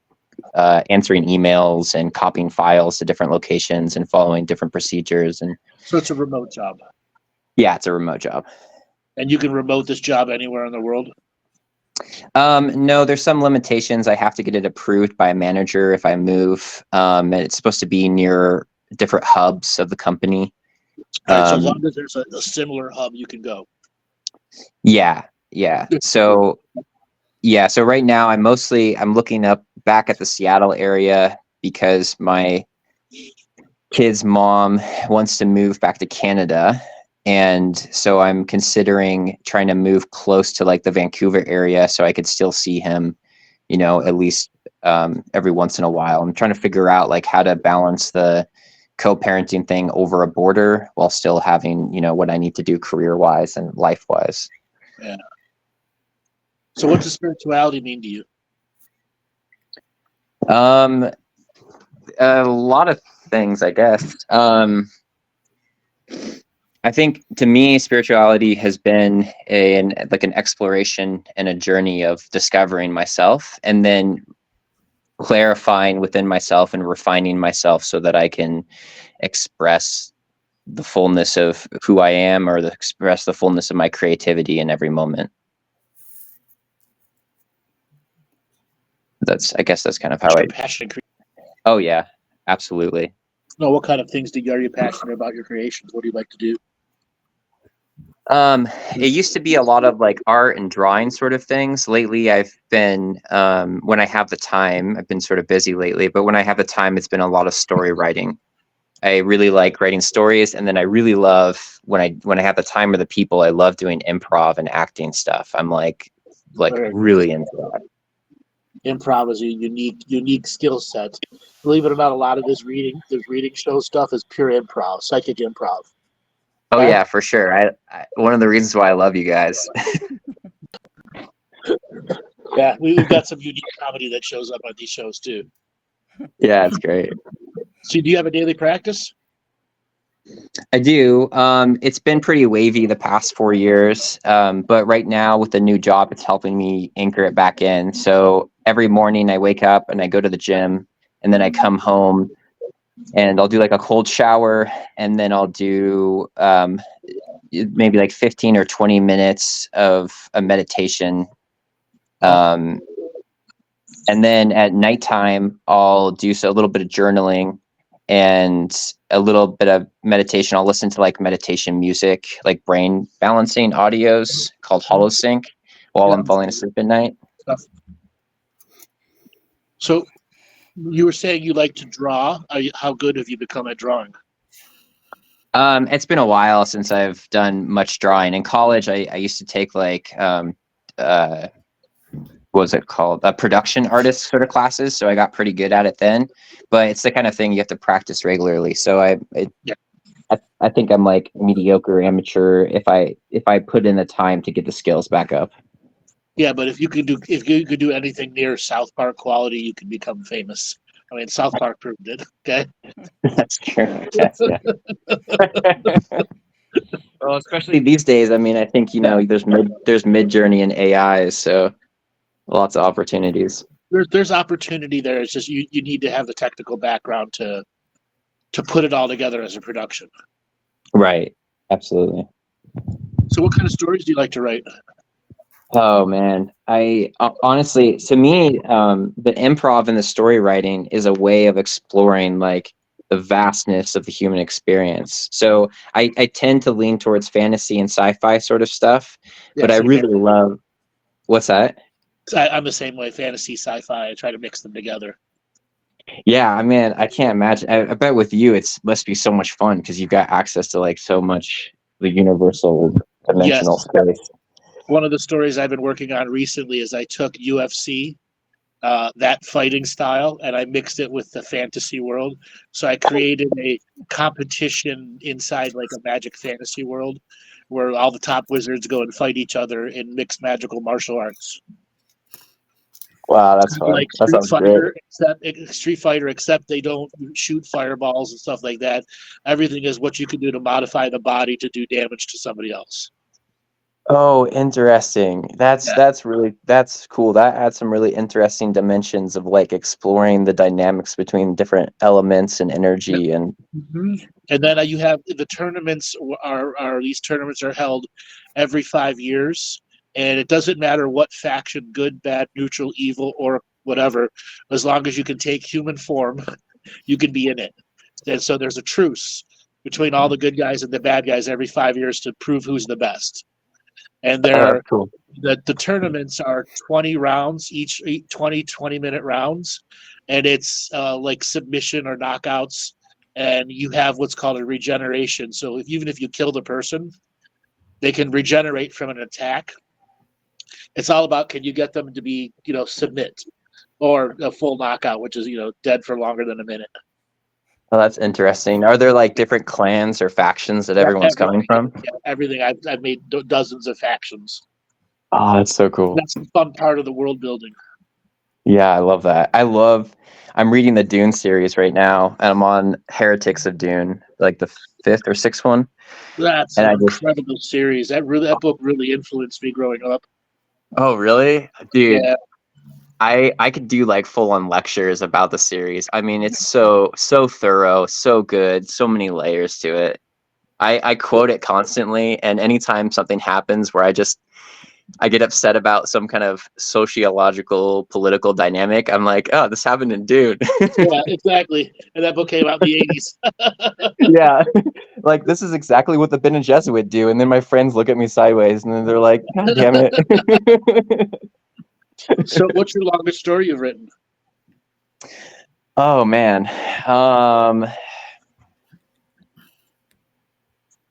answering emails and copying files to different locations and following different procedures. And so it's a remote job. Yeah, it's a remote job. And you can remote this job anywhere in the world? No, there's some limitations. I have to get it approved by a manager if I move. And it's supposed to be near different hubs of the company. All right, so as long as there's a similar hub, you can go. Yeah. So right now I'm looking up back at the Seattle area because my kid's mom wants to move back to Canada. And so I'm considering trying to move close to like the Vancouver area so I could still see him, at least every once in a while. I'm trying to figure out like how to balance the co-parenting thing over a border while still having, what I need to do career-wise and life-wise. Yeah. So what does spirituality mean to you? A lot of things, I guess. I think to me, spirituality has been an exploration and a journey of discovering myself and then clarifying within myself and refining myself so that I can express the fullness of who I am or express the fullness of my creativity in every moment. I guess that's kind of how passionate. Oh yeah, absolutely. No, what kind of things are you passionate about your creations? What do you like to do? It used to be a lot of like art and drawing sort of things. Lately, I've been, when I have the time, I've been sort of busy lately, but when I have the time, it's been a lot of story writing. I really like writing stories. And then I really love when I have the time or the people, I love doing improv and acting stuff. I'm like really into that. Improv is a unique skill set. Believe it or not, a lot of this reading show stuff is pure improv, psychic improv. Oh yeah, for sure. I one of the reasons why I love you guys. Yeah, we've got some unique comedy that shows up on these shows too. Yeah, it's great. So do you have a daily practice? I do. It's been pretty wavy the past 4 years, but right now with the new job, it's helping me anchor it back in. So every morning I wake up and I go to the gym, and then I come home and I'll do like a cold shower, and then I'll do maybe like 15 or 20 minutes of a meditation. And then at nighttime, I'll do a little bit of journaling and a little bit of meditation. I'll listen to like meditation music, like brain balancing audios called HoloSync while I'm falling asleep at night. So you were saying you like to draw. How good have you become at drawing? It's been a while since I've done much drawing. In college, I used to take like, what was it called? Production artist sort of classes. So I got pretty good at it then, but it's the kind of thing you have to practice regularly. So I think I'm like mediocre amateur if I put in the time to get the skills back up. Yeah, but if you could do anything near South Park quality, you can become famous. I mean, South Park proved it. Okay. That's true. Yes, yeah. Well, especially these days. I mean, I think there's mid journey and AI, so lots of opportunities. There's opportunity there. It's just you need to have the technical background to put it all together as a production. Right. Absolutely. So, what kind of stories do you like to write? Oh man, I honestly, to me, the improv and the story writing is a way of exploring like the vastness of the human experience. So I tend to lean towards fantasy and sci-fi sort of stuff, but I really love. What's that? I'm the same way. Fantasy, sci-fi. I try to mix them together. Yeah, I mean, I can't imagine. I bet with you, it must be so much fun because you've got access to like so much the universal dimensional space. One of the stories I've been working on recently is I took UFC, that fighting style, and I mixed it with the fantasy world. So I created a competition inside like a magic fantasy world where all the top wizards go and fight each other in mixed magical martial arts. Wow, that's fun. Like That sounds great. Street Fighter, except they don't shoot fireballs and stuff like that. Everything is what you can do to modify the body to do damage to somebody else. Oh, interesting. That's cool. That adds some really interesting dimensions of like exploring the dynamics between different elements and energy and And then you have the tournaments these tournaments are held every 5 years, and it doesn't matter what faction, good, bad, neutral, evil, or whatever, as long as you can take human form, you can be in it. And so there's a truce between all the good guys and the bad guys every 5 years to prove who's the best. And cool. the tournaments are 20 rounds, each 20-minute rounds, and it's like submission or knockouts, and you have what's called a regeneration. So even if you kill the person, they can regenerate from an attack. It's all about, can you get them to be, submit, or a full knockout, which is, dead for longer than a minute. Oh, that's interesting. Are there like different clans or factions that everyone's coming from? Yeah, everything. I've made dozens of factions. Oh, that's so cool. That's the fun part of the world building. Yeah, I love that. I'm reading the Dune series right now, and I'm on Heretics of Dune, like the 5th or 6th one. That's an incredible series. That book really influenced me growing up. Oh, really? Dude. Yeah. I could do like full-on lectures about the series. I mean, it's so thorough, so good, so many layers to it. I quote it constantly, and anytime something happens where I get upset about some kind of sociological, political dynamic, I'm like, oh, this happened in Dune. Yeah, exactly. And that book came out in the 80s. Yeah. Like, this is exactly what the Bene Gesserit do. And then my friends look at me sideways, and then they're like, God damn it. So what's your longest story you've written? Oh, man.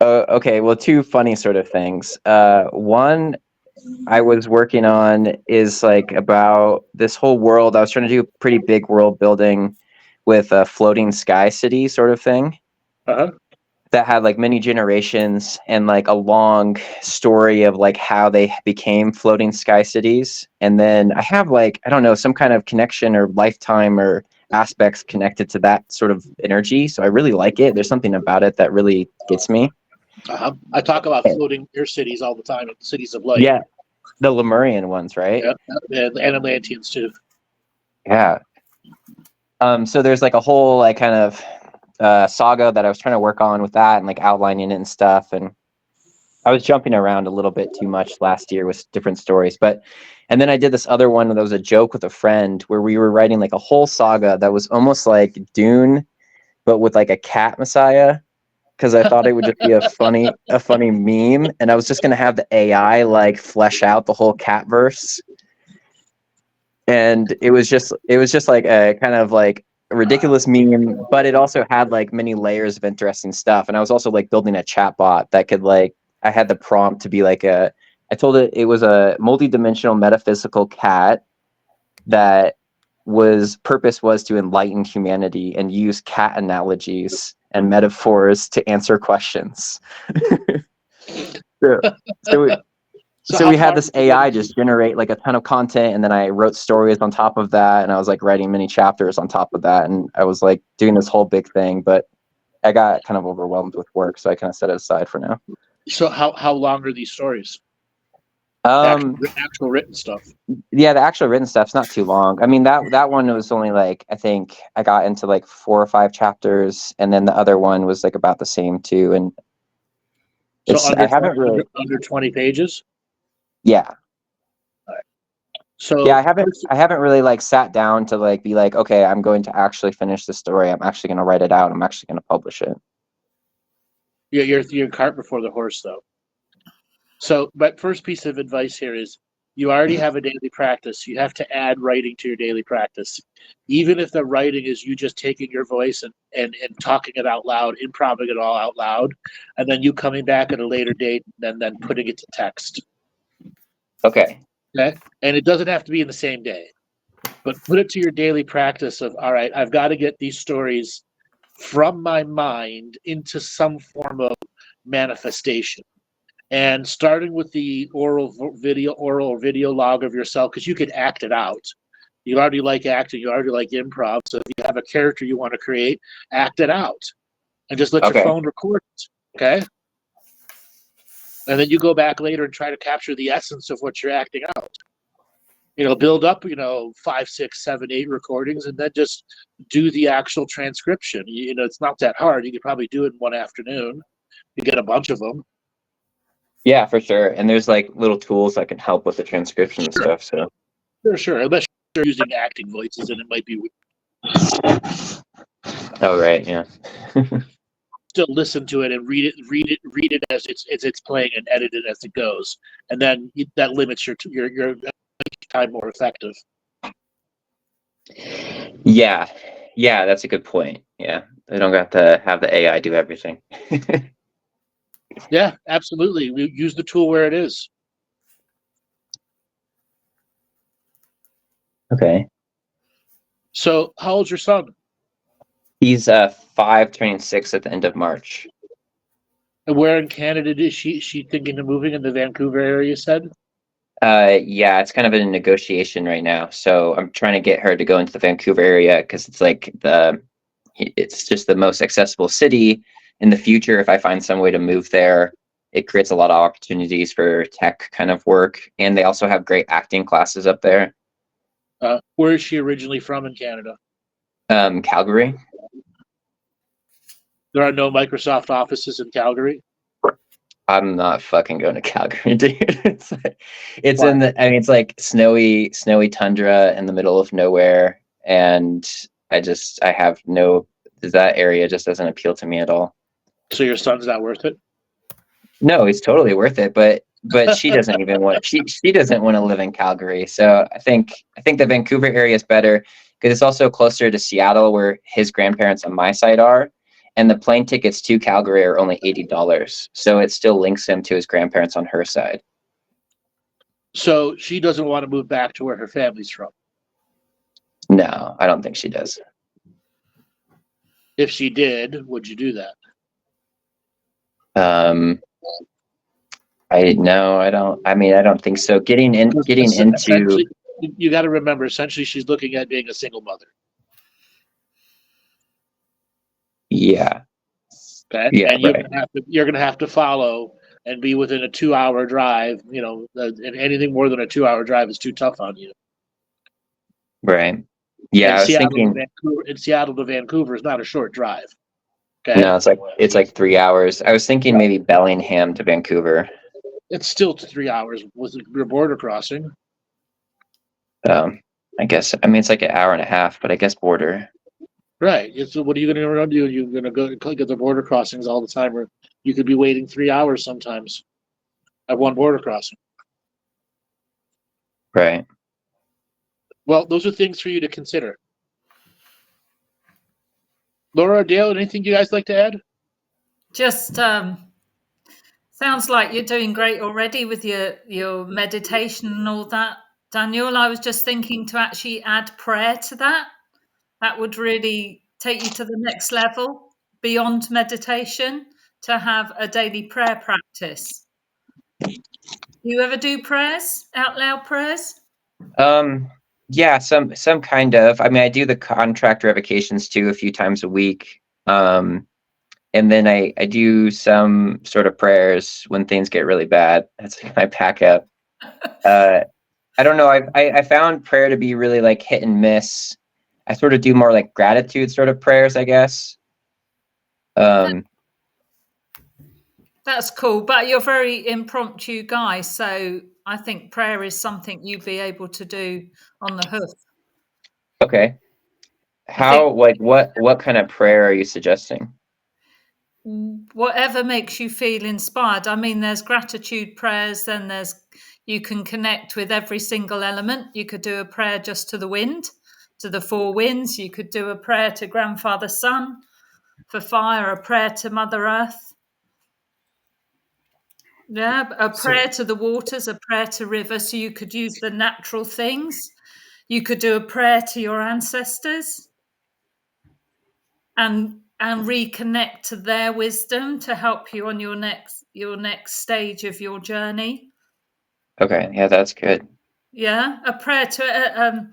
Okay, well, two funny sort of things. One I was working on is like about this whole world. I was trying to do pretty big world building with a floating sky city sort of thing. That had like many generations and like a long story of like how they became floating sky cities. And then I have like, I don't know, some kind of connection or lifetime or aspects connected to that sort of energy. So I really like it. There's something about it that really gets me. I talk about floating air cities all the time, cities of light. Yeah, the Lemurian ones, right? Yeah, and Atlanteans too. Yeah. So there's like a whole like kind of saga that I was trying to work on with that and like outlining it and stuff. And I was jumping around a little bit too much last year with different stories. And then I did this other one that was a joke with a friend where we were writing like a whole saga that was almost like Dune, but with like a cat messiah. Because I thought it would just be a funny meme, and I was just gonna have the AI like flesh out the whole cat verse, and it was just like a kind of like a ridiculous meme, but it also had like many layers of interesting stuff. And I was also like building a chat bot that could like, I had the prompt to be like I told it was a multi-dimensional metaphysical cat that purpose was to enlighten humanity and use cat analogies and metaphors to answer questions. So So we had this AI just generate like a ton of content, and then I wrote stories on top of that, and I was like writing mini chapters on top of that, and I was like doing this whole big thing, but I got kind of overwhelmed with work, so I kind of set it aside for now. So how long are these stories? Actual written stuff. Yeah, the actual written stuff's not too long. I mean, that one was only like, I think I got into like 4 or 5 chapters, and then the other one was like about the same too. And so I haven't really under 20 pages. Yeah. So yeah, I haven't really like sat down to like be like, okay, I'm going to actually finish the story. I'm actually going to write it out. I'm actually going to publish it. Yeah, you're cart before the horse, though. So, but first piece of advice here is you already have a daily practice. You have to add writing to your daily practice. Even if the writing is you just taking your voice and talking it out loud, improvising it all out loud, and then you coming back at a later date and then putting it to text. Okay. Okay. And it doesn't have to be in the same day, but put it to your daily practice of, all right, I've got to get these stories from my mind into some form of manifestation. And starting with the oral or video log of yourself, because you could act it out. You already like acting, you already like improv. So if you have a character you want to create, act it out. And just let your phone record it. Okay? And then you go back later and try to capture the essence of what you're acting out. Build up, 5, 6, 7, 8 recordings, and then just do the actual transcription. It's not that hard. You could probably do it in one afternoon. You get a bunch of them. Yeah, for sure. And there's like little tools that can help with the transcription and stuff. So Sure. Unless you're using acting voices, and it might be weird. Oh, right. Yeah. Still listen to it and read it as it's playing and edit it as it goes, and then that limits your time more effective. Yeah, that's a good point. Yeah, they don't got to have the AI do everything. Yeah, absolutely. We use the tool where it is. Okay. So, how old's your son? He's 5, turning 6 at the end of March. And where in Canada is she thinking of moving? In the Vancouver area, you said? Yeah, it's kind of in a negotiation right now. So I'm trying to get her to go into the Vancouver area because it's like it's just the most accessible city. In the future, if I find some way to move there, it creates a lot of opportunities for tech kind of work. And they also have great acting classes up there. Where is she originally from in Canada? Calgary. There are no Microsoft offices in Calgary? I'm not fucking going to Calgary, dude. It's like snowy tundra in the middle of nowhere, and that area just doesn't appeal to me at all. So your son's not worth it? No, he's totally worth it, but she doesn't even want she doesn't want to live in Calgary. So I think the Vancouver area is better because it's also closer to Seattle, where his grandparents on my side are. And the plane tickets to Calgary are only $80. So it still links him to his grandparents on her side. So she doesn't want to move back to where her family's from? No, I don't think she does. If she did, would you do that? I don't think so. Getting into you got to remember, essentially she's looking at being a single mother. Yeah. Okay. Yeah, and you're gonna have to follow and be within a 2-hour drive. And anything more than a 2-hour drive is too tough on you. Right. Yeah, I was thinking Seattle to Vancouver is not a short drive. Okay. No, it's like 3 hours. I was thinking maybe Bellingham to Vancouver. It's still 3 hours with your border crossing. I guess. I mean, it's like an hour and a half, but I guess border. Right. So what are you going to do? You're going to go get the border crossings all the time, or you could be waiting 3 hours sometimes at one border crossing. Right. Well, those are things for you to consider. Laura, Dale, anything you guys like to add? Just sounds like you're doing great already with your meditation and all that. Daniel, I was just thinking to actually add prayer to that. That would really take you to the next level beyond meditation, to have a daily prayer practice. You ever do prayers, out loud prayers? Yeah, some kind of. I mean, I do the contract revocations too a few times a week. And then I do some sort of prayers when things get really bad. That's like my backup. I don't know. I found prayer to be really like hit and miss. I sort of do more like gratitude sort of prayers, I guess. That's cool, but you're very impromptu guy, so I think prayer is something you'd be able to do on the hoof. Okay. I think What kind of prayer are you suggesting? whatever makes you feel inspired. I mean, there's gratitude prayers, then you can connect with every single element. You could do a prayer just to the wind, to the four winds. You could do a prayer to Grandfather Sun for fire, a prayer to Mother Earth. Yeah, a prayer to the waters, a prayer to rivers. So you could use the natural things. You could do a prayer to your ancestors and reconnect to their wisdom to help you on your next stage of your journey. Okay, yeah, that's good. Yeah, a prayer to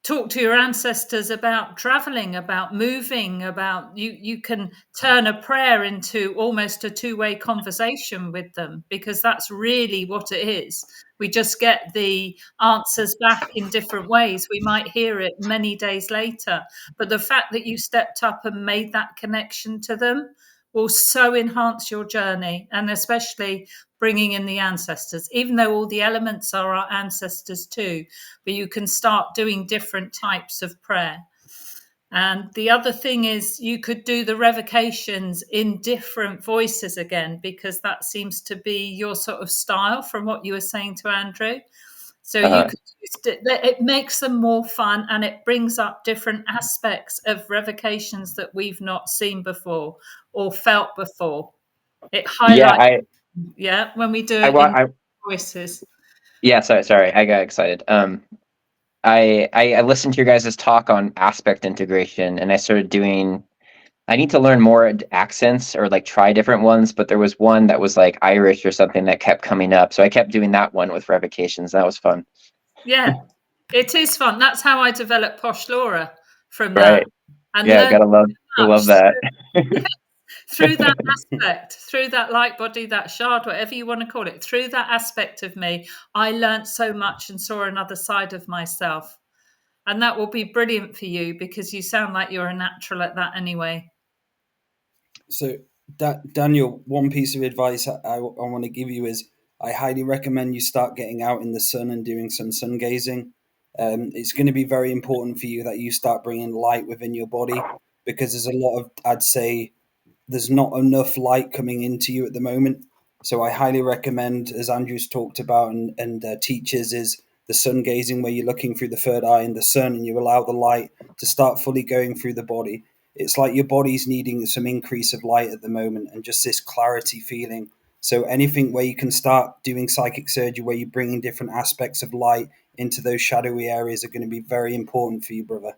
talk to your ancestors about traveling, about moving, about you can turn a prayer into almost a two-way conversation with them, because that's really what it is. We just get the answers back in different ways. We might hear it many days later, but the fact that you stepped up and made that connection to them will so enhance your journey, and especially bringing in the ancestors, even though all the elements are our ancestors too, but you can start doing different types of prayer. And the other thing is you could do the revocations in different voices again, because that seems to be your sort of style from what you were saying to Andrew. So you could it makes them more fun, and it brings up different aspects of revocations that we've not seen before or felt before. It highlights when we do it in voices. Yeah, sorry, I got excited. I listened to your guys' talk on aspect integration, and I started doing. I need to learn more accents or like try different ones, but there was one that was like Irish or something that kept coming up, so I kept doing that one with revocations. That was fun. Yeah, it is fun. That's how I developed Posh Laura from Right. that. And yeah, gotta love that. Through that aspect, through that light body, that shard, whatever you want to call it, through that aspect of me, I learned so much and saw another side of myself. And that will be brilliant for you, because you sound like you're a natural at that anyway. So, Daniel, one piece of advice I want to give you is I highly recommend you start getting out in the sun and doing some sun gazing. It's going to be very important for you that you start bringing light within your body, because there's a lot of, I'd say, there's not enough light coming into you at the moment. So I highly recommend, as Andrew's talked about and teaches, is the sun gazing, where you're looking through the third eye in the sun and you allow the light to start fully going through the body. It's like your body's needing some increase of light at the moment and just this clarity feeling. So anything where you can start doing psychic surgery, where you're bringing different aspects of light into those shadowy areas, are going to be very important for you, brother.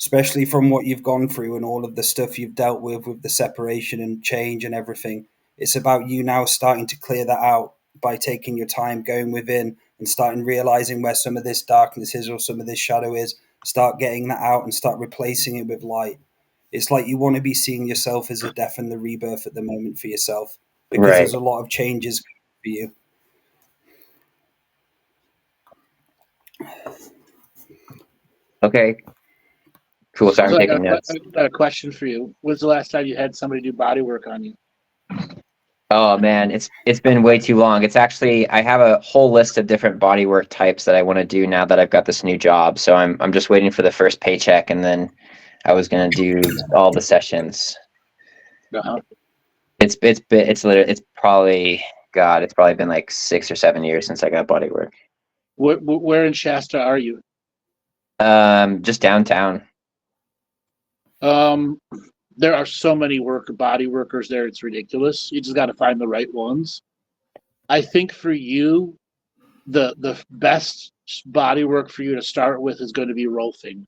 Especially from what you've gone through and all of the stuff you've dealt with the separation and change and everything. It's about you now starting to clear that out by taking your time, going within and starting realizing where some of this darkness is or some of this shadow is. Start getting that out and start replacing it with light. It's like you want to be seeing yourself as a death and the rebirth at the moment for yourself, because there's a lot of changes for you. Okay. Cool. Sorry, I'm taking notes. I got a question for you. When's the last time you had somebody do body work on you? Oh man, it's been way too long. It's actually, I have a whole list of different bodywork types that I want to do now that I've got this new job. So I'm just waiting for the first paycheck, and then I was gonna do all the sessions. Uh-huh. It's probably been like 6 or 7 years since I got bodywork. Where in Shasta are you? Just downtown. There are so many body workers there, it's ridiculous. You just got to find the right ones. I think for you, the best body work for you to start with is going to be rolfing.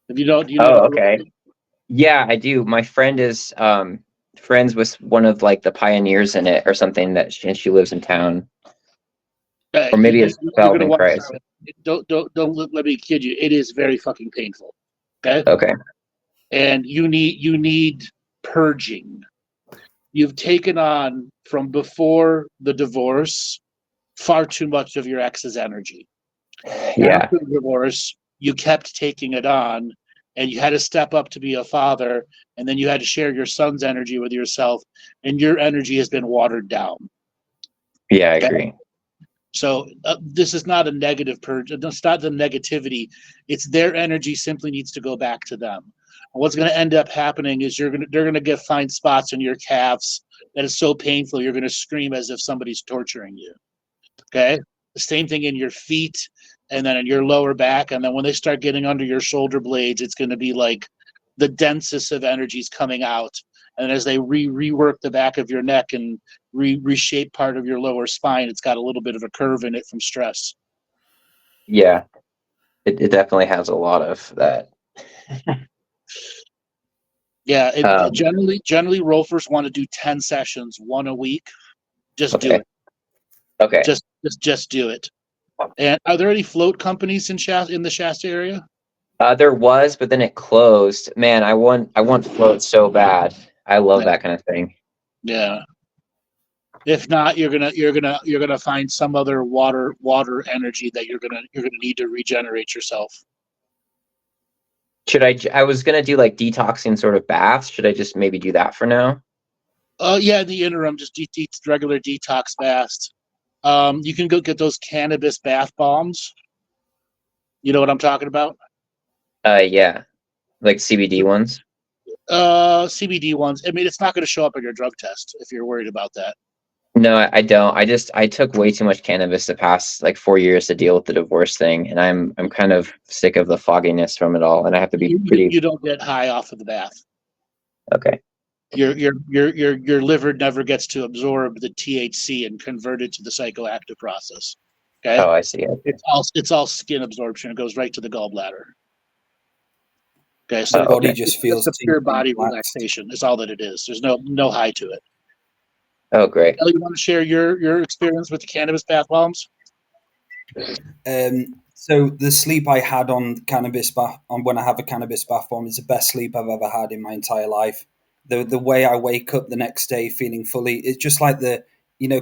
If you don't, do you know about okay. rolfing? Yeah, I do. My friend is friends with one of like the pioneers in it or something, that she lives in town. Or maybe it you're felt gonna in watch Christ. don't let me kid you. It is very fucking painful. Okay, Okay. and you need purging. You've taken on from before the divorce far too much of your ex's energy. Yeah. After the divorce, you kept taking it on, and you had to step up to be a father, and then you had to share your son's energy with yourself, and your energy has been watered down. Yeah, I Okay? agree. So this is not a negative purge. It's not the negativity. It's their energy simply needs to go back to them. And what's going to end up happening is they're going to find spots in your calves that is so painful you're going to scream as if somebody's torturing you. Okay, the same thing in your feet, and then in your lower back, and then when they start getting under your shoulder blades, it's going to be like the densest of energies coming out. And as they rework the back of your neck and reshape part of your lower spine, it's got a little bit of a curve in it from stress. Yeah, it definitely has a lot of that. Yeah, generally rolfers want to do 10 sessions, one a week. Just do it. Okay. Just do it. And are there any float companies in the Shasta area? There was, but then it closed. Man, I want float so bad. I love that kind of thing. Yeah. If not, you're gonna find some other water energy that you're gonna need to regenerate yourself. Should I was gonna do like detoxing sort of baths. Should I just maybe do that for now? Yeah, in the interim, just regular detox baths. You can go get those cannabis bath bombs. You know what I'm talking about? Yeah, like CBD ones. CBD ones. I mean, it's not going to show up on your drug test if you're worried about that. No, I don't. I took way too much cannabis the past like 4 years to deal with the divorce thing, and I'm kind of sick of the fogginess from it all, and I have to be pretty. You don't get high off of the bath. Okay. Your liver never gets to absorb the THC and convert it to the psychoactive process. Okay. Oh, I see. It's all skin absorption. It goes right to the gallbladder. Okay, so the body just feels the pure body relaxed. relaxation is all that it is. There's no high to it. Oh, great. Ellie, you want to share your experience with the cannabis bath bombs? So the sleep I had on when I have a cannabis bath bomb is the best sleep I've ever had in my entire life. The way I wake up the next day feeling fully, it's just like the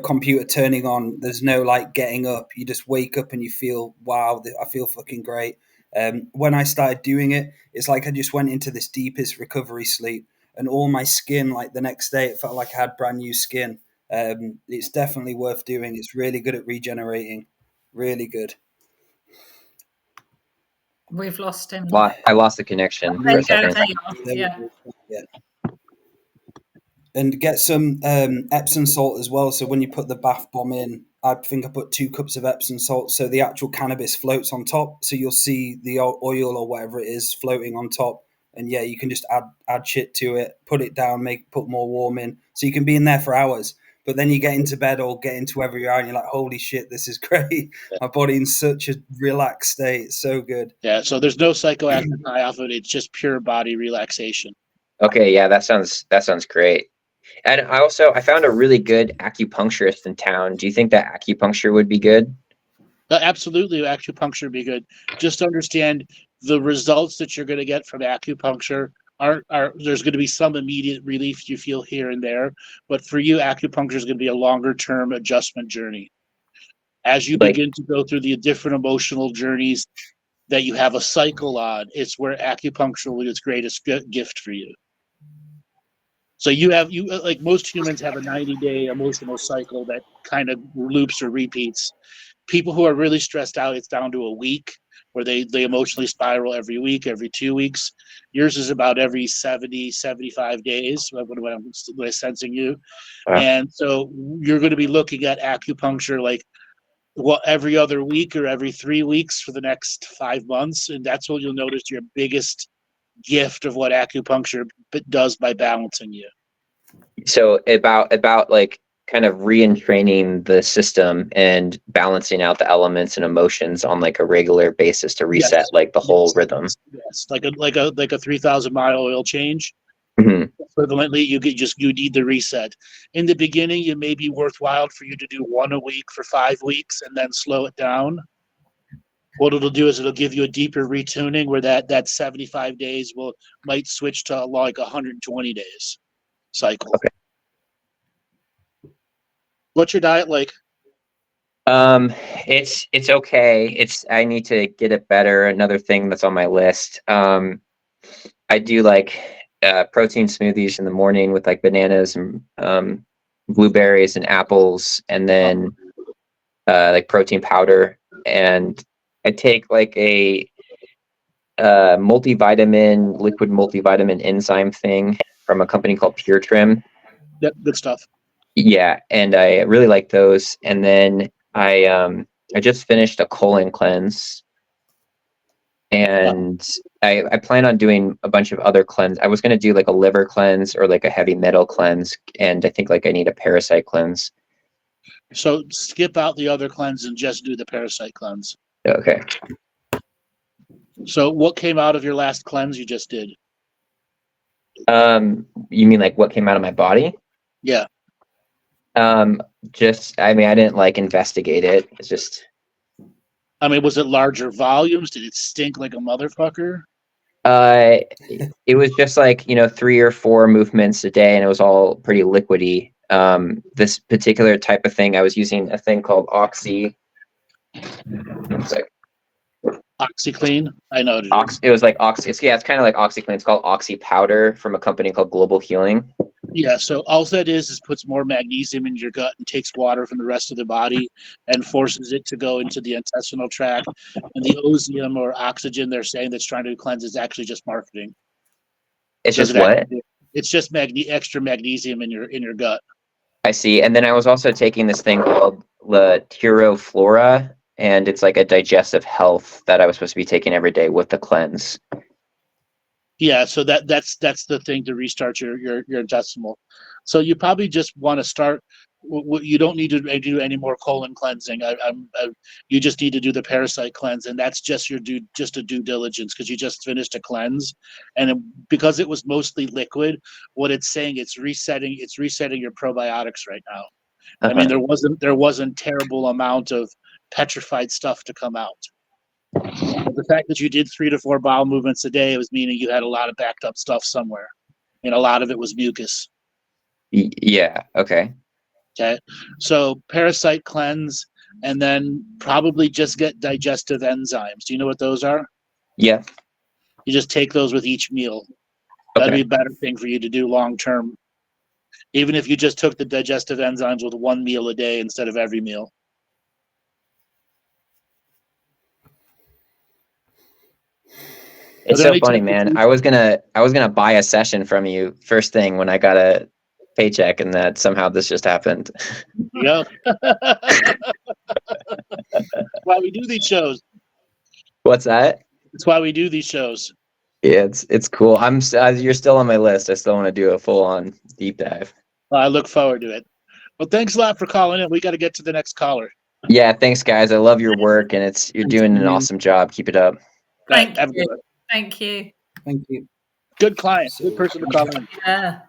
computer turning on. There's no like getting up. You just wake up and you feel, wow, I feel fucking great. When I started doing it, it's like I just went into this deepest recovery sleep, and all my skin, like the next day, it felt like I had brand new skin. It's definitely worth doing. It's really good at regenerating. Really good. We've lost him. I lost the connection for a second. Yeah. And get some Epsom salt as well. So when you put the bath bomb in, I think I put 2 cups of Epsom salt. So the actual cannabis floats on top. So you'll see the oil or whatever it is floating on top. And yeah, you can just add shit to it, put it down, put more warm in. So you can be in there for hours. But then you get into bed or get into wherever you are and you're like, holy shit, this is great. My body in such a relaxed state. It's so good. Yeah, so there's no psychoactive high off of it. It's just pure body relaxation. Okay, yeah, that sounds great. And I found a really good acupuncturist in town. Do you think that acupuncture would be good? Absolutely, acupuncture would be good. Just understand the results that you're going to get from acupuncture are there's going to be some immediate relief you feel here and there, but for you, acupuncture is going to be a longer term adjustment journey. As you begin to go through the different emotional journeys that you have a cycle on, it's where acupuncture will be its greatest gift for you. So you like most humans have a 90-day emotional cycle that kind of loops or repeats. People who are really stressed out, it's down to a week where they emotionally spiral every week, every 2 weeks. Yours is about every 70, 75 days when I'm sensing you. Wow. And so you're going to be looking at acupuncture like every other week or every 3 weeks for the next 5 months. And that's what you'll notice your biggest gift of what acupuncture does by balancing you. So about like kind of re-entraining the system and balancing out the elements and emotions on like a regular basis to reset like the whole rhythm. Yes, like a 3,000 mile oil change. Mm-hmm. equivalently, you need the reset. In the beginning, it may be worthwhile for you to do 1 a week for 5 weeks and then slow it down. What it'll do is it'll give you a deeper retuning where that 75 days might switch to like 120 days cycle. Okay. What's your diet like? It's okay. I need to get it better. Another thing that's on my list. I do like protein smoothies in the morning with like bananas and blueberries and apples, and then like protein powder. And I take like a liquid multivitamin enzyme thing from a company called Pure Trim. Yep, good stuff. Yeah, and I really like those. And then I just finished a colon cleanse, and I plan on doing a bunch of other cleanse. I was going to do like a liver cleanse or like a heavy metal cleanse, and I think like I need a parasite cleanse. So skip out the other cleanse and just do the parasite cleanse. Okay. So what came out of your last cleanse you just did? You mean like what came out of my body? Yeah. I didn't like investigate it. It's just. I mean, was it larger volumes? Did it stink like a motherfucker? It was just like, 3 or 4 movements a day, and it was all pretty liquidy. This particular type of thing, I was using a thing called Oxy. It's like OxyClean? I know. It was like Oxy. It's kind of like OxyClean. It's called Oxy Powder from a company called Global Healing. Yeah, so all that is puts more magnesium in your gut and takes water from the rest of the body and forces it to go into the intestinal tract. And the osium or oxygen they're saying that's trying to cleanse is actually just marketing. It's just what? It's just extra magnesium in your gut. I see. And then I was also taking this thing called the Flora, and it's like a digestive health that I was supposed to be taking every day with the cleanse. Yeah, so that's the thing to restart your intestinal. So you probably just want to start. You don't need to do any more colon cleansing. You just need to do the parasite cleanse, and that's just a due diligence because you just finished a cleanse, and because it was mostly liquid, what it's saying it's resetting your probiotics right now. Uh-huh. I mean, there wasn't terrible amount of petrified stuff to come out. But the fact that you did 3 to 4 bowel movements a day was meaning you had a lot of backed up stuff somewhere, and a lot of it was mucus. Yeah. Okay. Okay. So parasite cleanse, and then probably just get digestive enzymes. Do you know what those are? Yeah. You just take those with each meal. That'd be a better thing for you to do long term. Even if you just took the digestive enzymes with 1 meal a day instead of every meal. It's so funny, man. I was gonna buy a session from you first thing when I got a paycheck, and that somehow this just happened. Yep. That's why we do these shows. What's that? That's why we do these shows. Yeah, it's cool. You're still on my list. I still want to do a full on deep dive. I look forward to it. Well, thanks a lot for calling in. We got to get to the next caller. Yeah, thanks, guys. I love your work, and you're doing an awesome job. Keep it up. Thank you. Thank you. Thank you. Good client. Good person to call in. Yeah.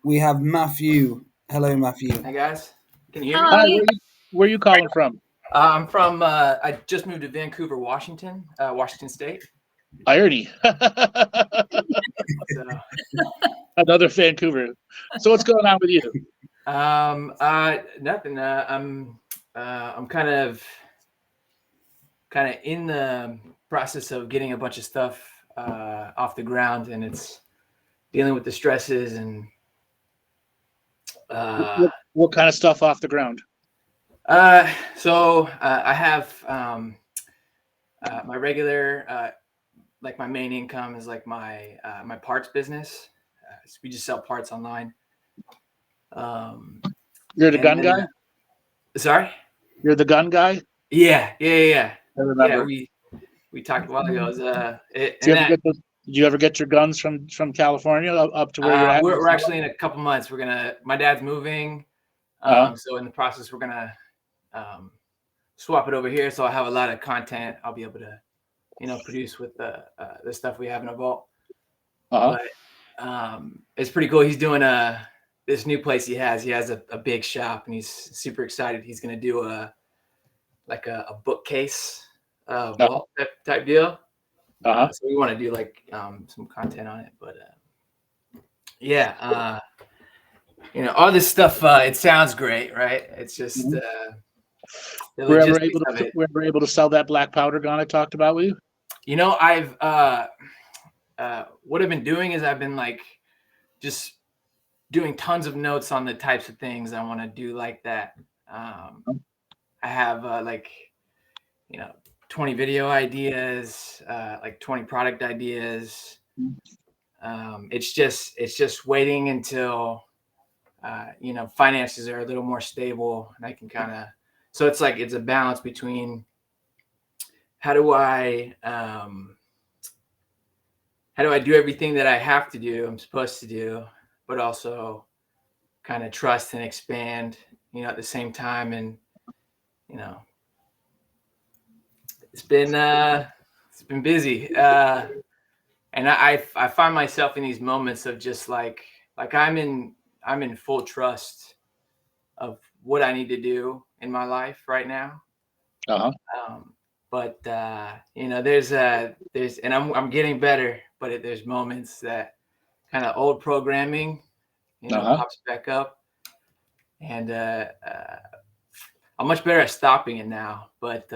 We have Matthew. Hello, Matthew. Hi, guys. Can you hear me? Hi, where are you calling from? I'm from, I just moved to Vancouver, Washington State. Irony. So, Another Vancouver. So what's going on with you? nothing. I'm kind of in the process of getting a bunch of stuff off the ground, and it's dealing with the stresses and what kind of stuff off the ground? So I have my regular like my main income is like my my parts business. We just sell parts online. You're the gun guy? Sorry? You're the gun guy? Yeah. I remember. Yeah, we talked a while ago. Did you ever get your guns from California up to where you're at? We're actually in a couple months. My dad's moving. So in the process, we're gonna swap it over here. So I have a lot of content I'll be able to, produce with the stuff we have in our vault. Uh-huh. it's pretty cool. He's doing this new place he has. He has a big shop, and he's super excited. He's going to do a bookcase vault type deal. So we want to do like some content on it, but yeah, all this stuff. It sounds great, right? It's just the we're logistics of it. able to sell that black powder gun I talked about with you. I've what I've been doing is I've been like just doing tons of notes on the types of things I want to do like that. I have 20 video ideas, like 20 product ideas. It's just waiting until finances are a little more stable, and I can so it's like it's a balance between how do I do everything that I have to do, I'm supposed to do, but also kind of trust and expand, at the same time. And, it's been busy. And I find myself in these moments of just like I'm in full trust of what I need to do in my life right now. But there's and I'm getting better, but there's moments that kind of old programming, pops back up, and I'm much better at stopping it now. But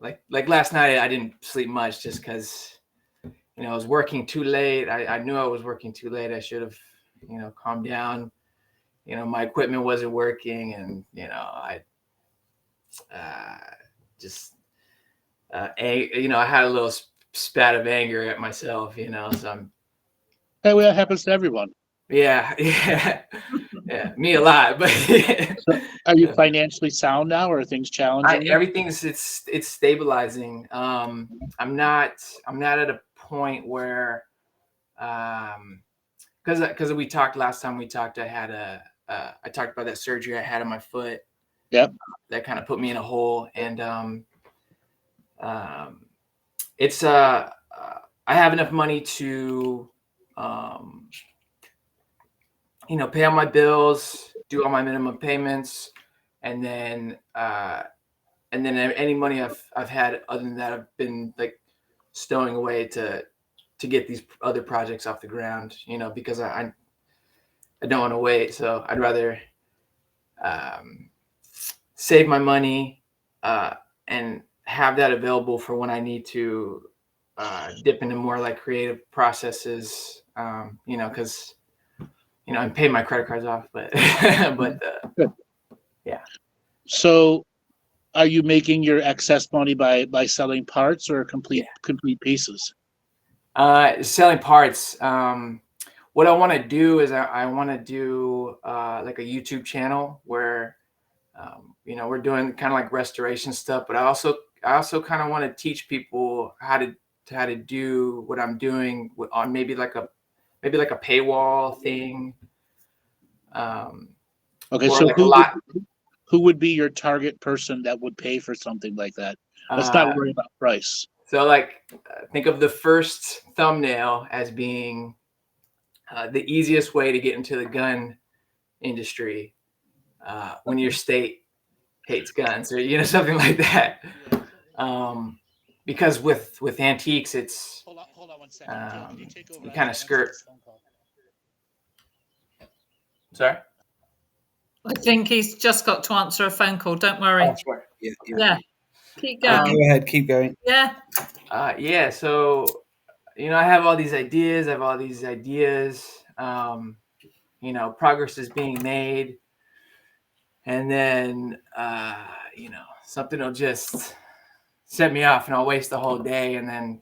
like last night, I didn't sleep much just because I was working too late. I knew I was working too late. I should have calmed down. My equipment wasn't working, and I I had a little spat of anger at myself, so I'm. That way, that happens to everyone. Yeah, me a lot. But so are you financially sound now, or are things challenging? Everything's it's stabilizing. I'm not at a point where, because we talked last time we talked, I had I talked about that surgery I had on my foot. Yep. That kind of put me in a hole, and it's I have enough money to pay all my bills, do all my minimum payments, and then any money I've had other than that I've been like stowing away to get these other projects off the ground, because I don't want to wait. So I'd rather save my money and have that available for when I need to dip into more like creative processes, because I'm paying my credit cards off, but yeah. So are you making your excess money by selling parts or complete pieces? Selling parts. What I want to do is I want to do like a YouTube channel where we're doing kind of like restoration stuff, but I also kind of want to teach people how to do what I'm doing on maybe like a paywall thing. Okay, so like who would be your target person that would pay for something like that? Let's not worry about price. So like think of the first thumbnail as being the easiest way to get into the gun industry when your state hates guns, or something like that. Because with antiques, it's hold on 1 second. You kind of skirt. Sorry, I think he's just got to answer a phone call. Don't worry. Oh, sure. Yeah. Keep going. Go ahead. Keep going. Yeah. Yeah. So I have all these ideas. Progress is being made, and then something will just set me off, and I'll waste the whole day, and then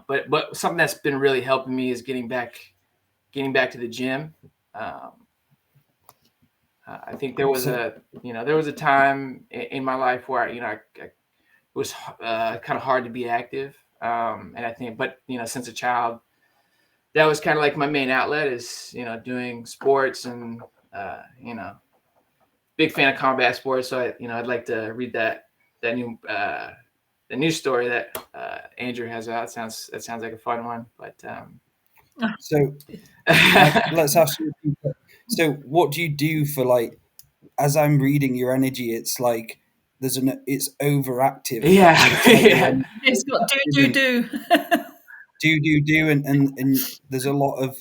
but something that's been really helping me is getting back to the gym. I think there was a time in my life where it was kind of hard to be active, and I think, but since a child, that was kind of like my main outlet is doing sports, and big fan of combat sports. So I'd like to read that new the news story that Andrew has out. That sounds like a fun one. But So let's ask you. So what do you do for like? As I'm reading your energy, it's like it's overactive. Yeah, It's like your yeah. energy It's got isn't do. do, and there's a lot of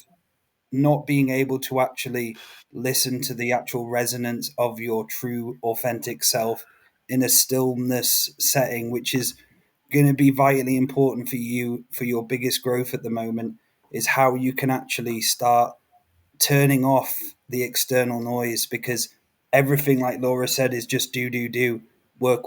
not being able to actually listen to the actual resonance of your true authentic self in a stillness setting, which is going to be vitally important for you for your biggest growth at the moment, is how you can actually start turning off the external noise, because everything, like Laura said, is just do, work,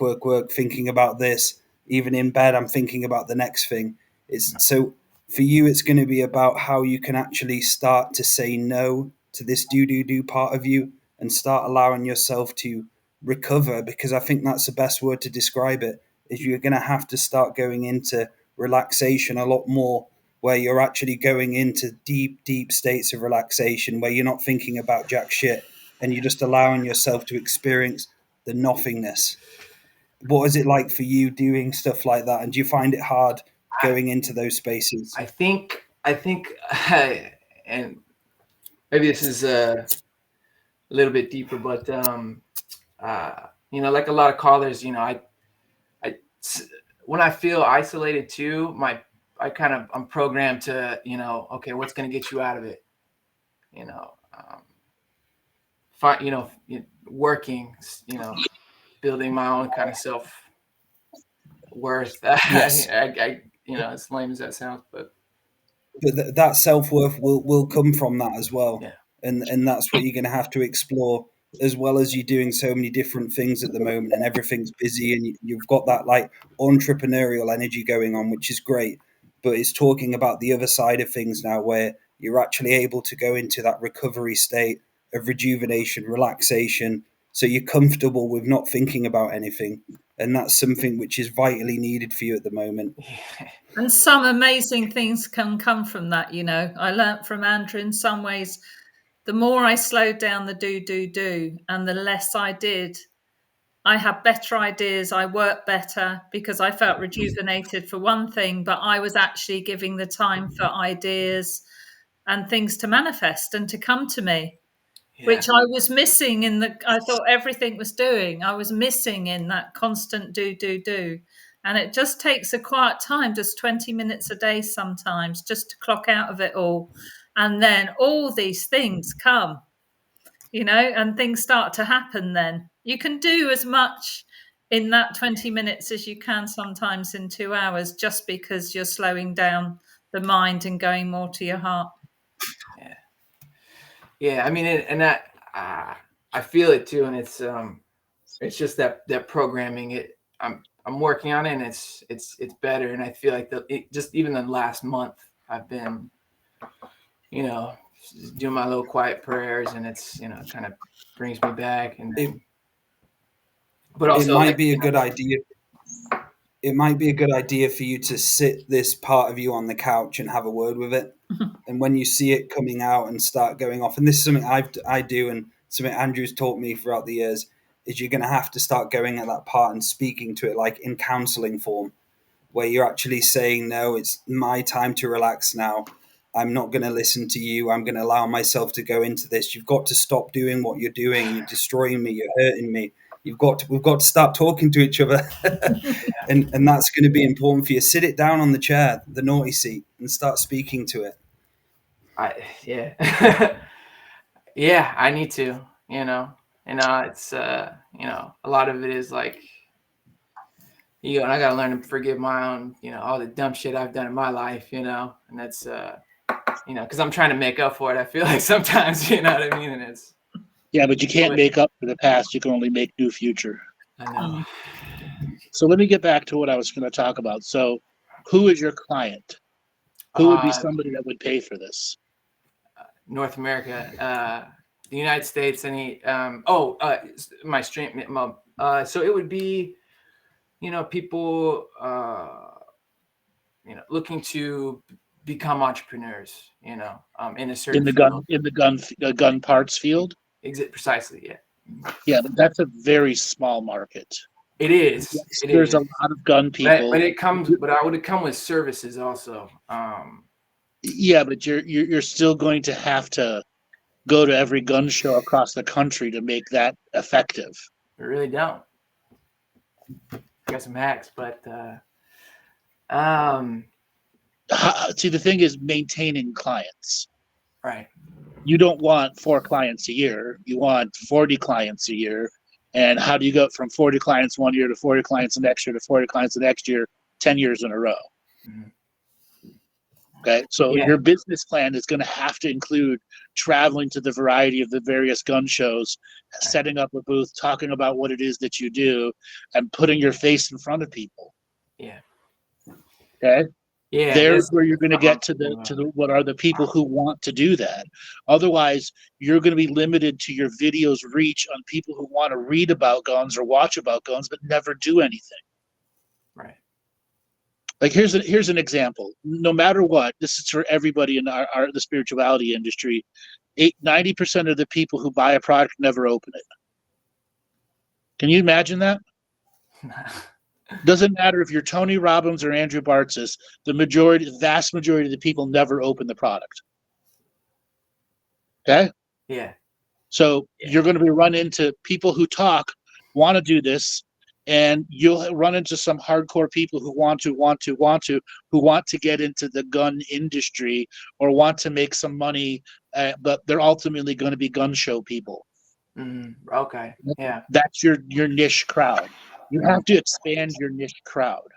thinking about this. Even in bed, I'm thinking about the next thing. It's so for you, it's going to be about how you can actually start to say no to this do part of you and start allowing yourself to recover, because I think that's the best word to describe it. Is you're going to have to start going into relaxation a lot more, where you're actually going into deep states of relaxation where you're not thinking about jack shit and you're just allowing yourself to experience the nothingness. What is it like for you doing stuff like that? And do you find it hard going into those spaces? I think, and maybe this is a little bit deeper, but like a lot of callers, when I feel isolated too, I'm programmed to, okay, what's going to get you out of it? Working, building my own kind of self worth. Yes. I as lame as that sounds, but that self-worth will come from that as well. Yeah. And that's what you're going to have to explore, as well as you're doing so many different things at the moment and everything's busy and you've got that like entrepreneurial energy going on, which is great. But it's talking about the other side of things now, where you're actually able to go into that recovery state of rejuvenation, relaxation, so you're comfortable with not thinking about anything. And that's something which is vitally needed for you at the moment. And some amazing things can come from that, I learnt from Andrew, in some ways, the more I slowed down the do, and the less I did, I had better ideas, I worked better because I felt rejuvenated for one thing, but I was actually giving the time for ideas and things to manifest and to come to me. Yeah. Which I was missing I thought everything was doing. I was missing in that constant do. And it just takes a quiet time, just 20 minutes a day sometimes, just to clock out of it all. And then all these things come, and things start to happen then. You can do as much in that 20 minutes as you can sometimes in 2 hours, just because you're slowing down the mind and going more to your heart. Yeah, I mean, and that I feel it too, and it's just that programming. I'm working on it, and it's better, and I feel like just even the last month I've been, doing my little quiet prayers, and it's kind of brings me back, but also it might be a good idea. It might be a good idea for you to sit this part of you on the couch and have a word with it. And when you see it coming out and start going off, and this is something I do, and something Andrew's taught me throughout the years, is you're going to have to start going at that part and speaking to it like in counseling form, where you're actually saying, no, it's my time to relax now. I'm not going to listen to you. I'm going to allow myself to go into this. You've got to stop doing what you're doing. You're destroying me. You're hurting me. We've got to start talking to each other. and that's going to be important for you. Sit it down on the chair, the naughty seat, and start speaking to it. Yeah, I need to, it's, a lot of it is like, and I got to learn to forgive my own, all the dumb shit I've done in my life, and that's, because I'm trying to make up for it. I feel like sometimes, you know what I mean? And it's. Yeah, but you can't make up for the past. You can only make new future. I know. So let me get back to what I was going to talk about. So who is your client? Who would be somebody that would pay for this? North America, the United States, my stream. So it would be, people, looking to become entrepreneurs, in a certain in the gun parts field. Precisely, yeah. Yeah, but that's a very small market. It is. Yes, there's a lot of gun people, but I would come with services also. Yeah, but you're still going to have to go to every gun show across the country to make that effective. We really don't. Got some hacks, but See, the thing is maintaining clients. right. You don't want 4 clients a year. You want 40 clients a year. And how do you go from 40 clients one year to 40 clients the next year to 40 clients the next year, 10 years in a row? Mhm. Okay, so Yeah. your business plan is going to have to include traveling to the variety of the various gun shows, setting up a booth, talking about what it is that you do, and putting your face in front of people. Yeah. Okay. Yeah. There's where you're going to get to something the what are the people who want to do that. Otherwise, you're going to be limited to your videos reach on people who want to read about guns or watch about guns but never do anything. Right. Like here's an example. No matter what, this is for everybody in the spirituality industry. 90% of the people who buy a product never open it. Can you imagine that? Doesn't matter if you're Tony Robbins or Andrew Bartzis, the vast majority of the people never open the product. Okay? Yeah. So you're going to be run into people who want to do this, and you'll run into some hardcore people who want to get into the gun industry or want to make some money, but they're ultimately going to be gun show people. Okay. Yeah. That's your niche crowd. You have to expand your niche crowd.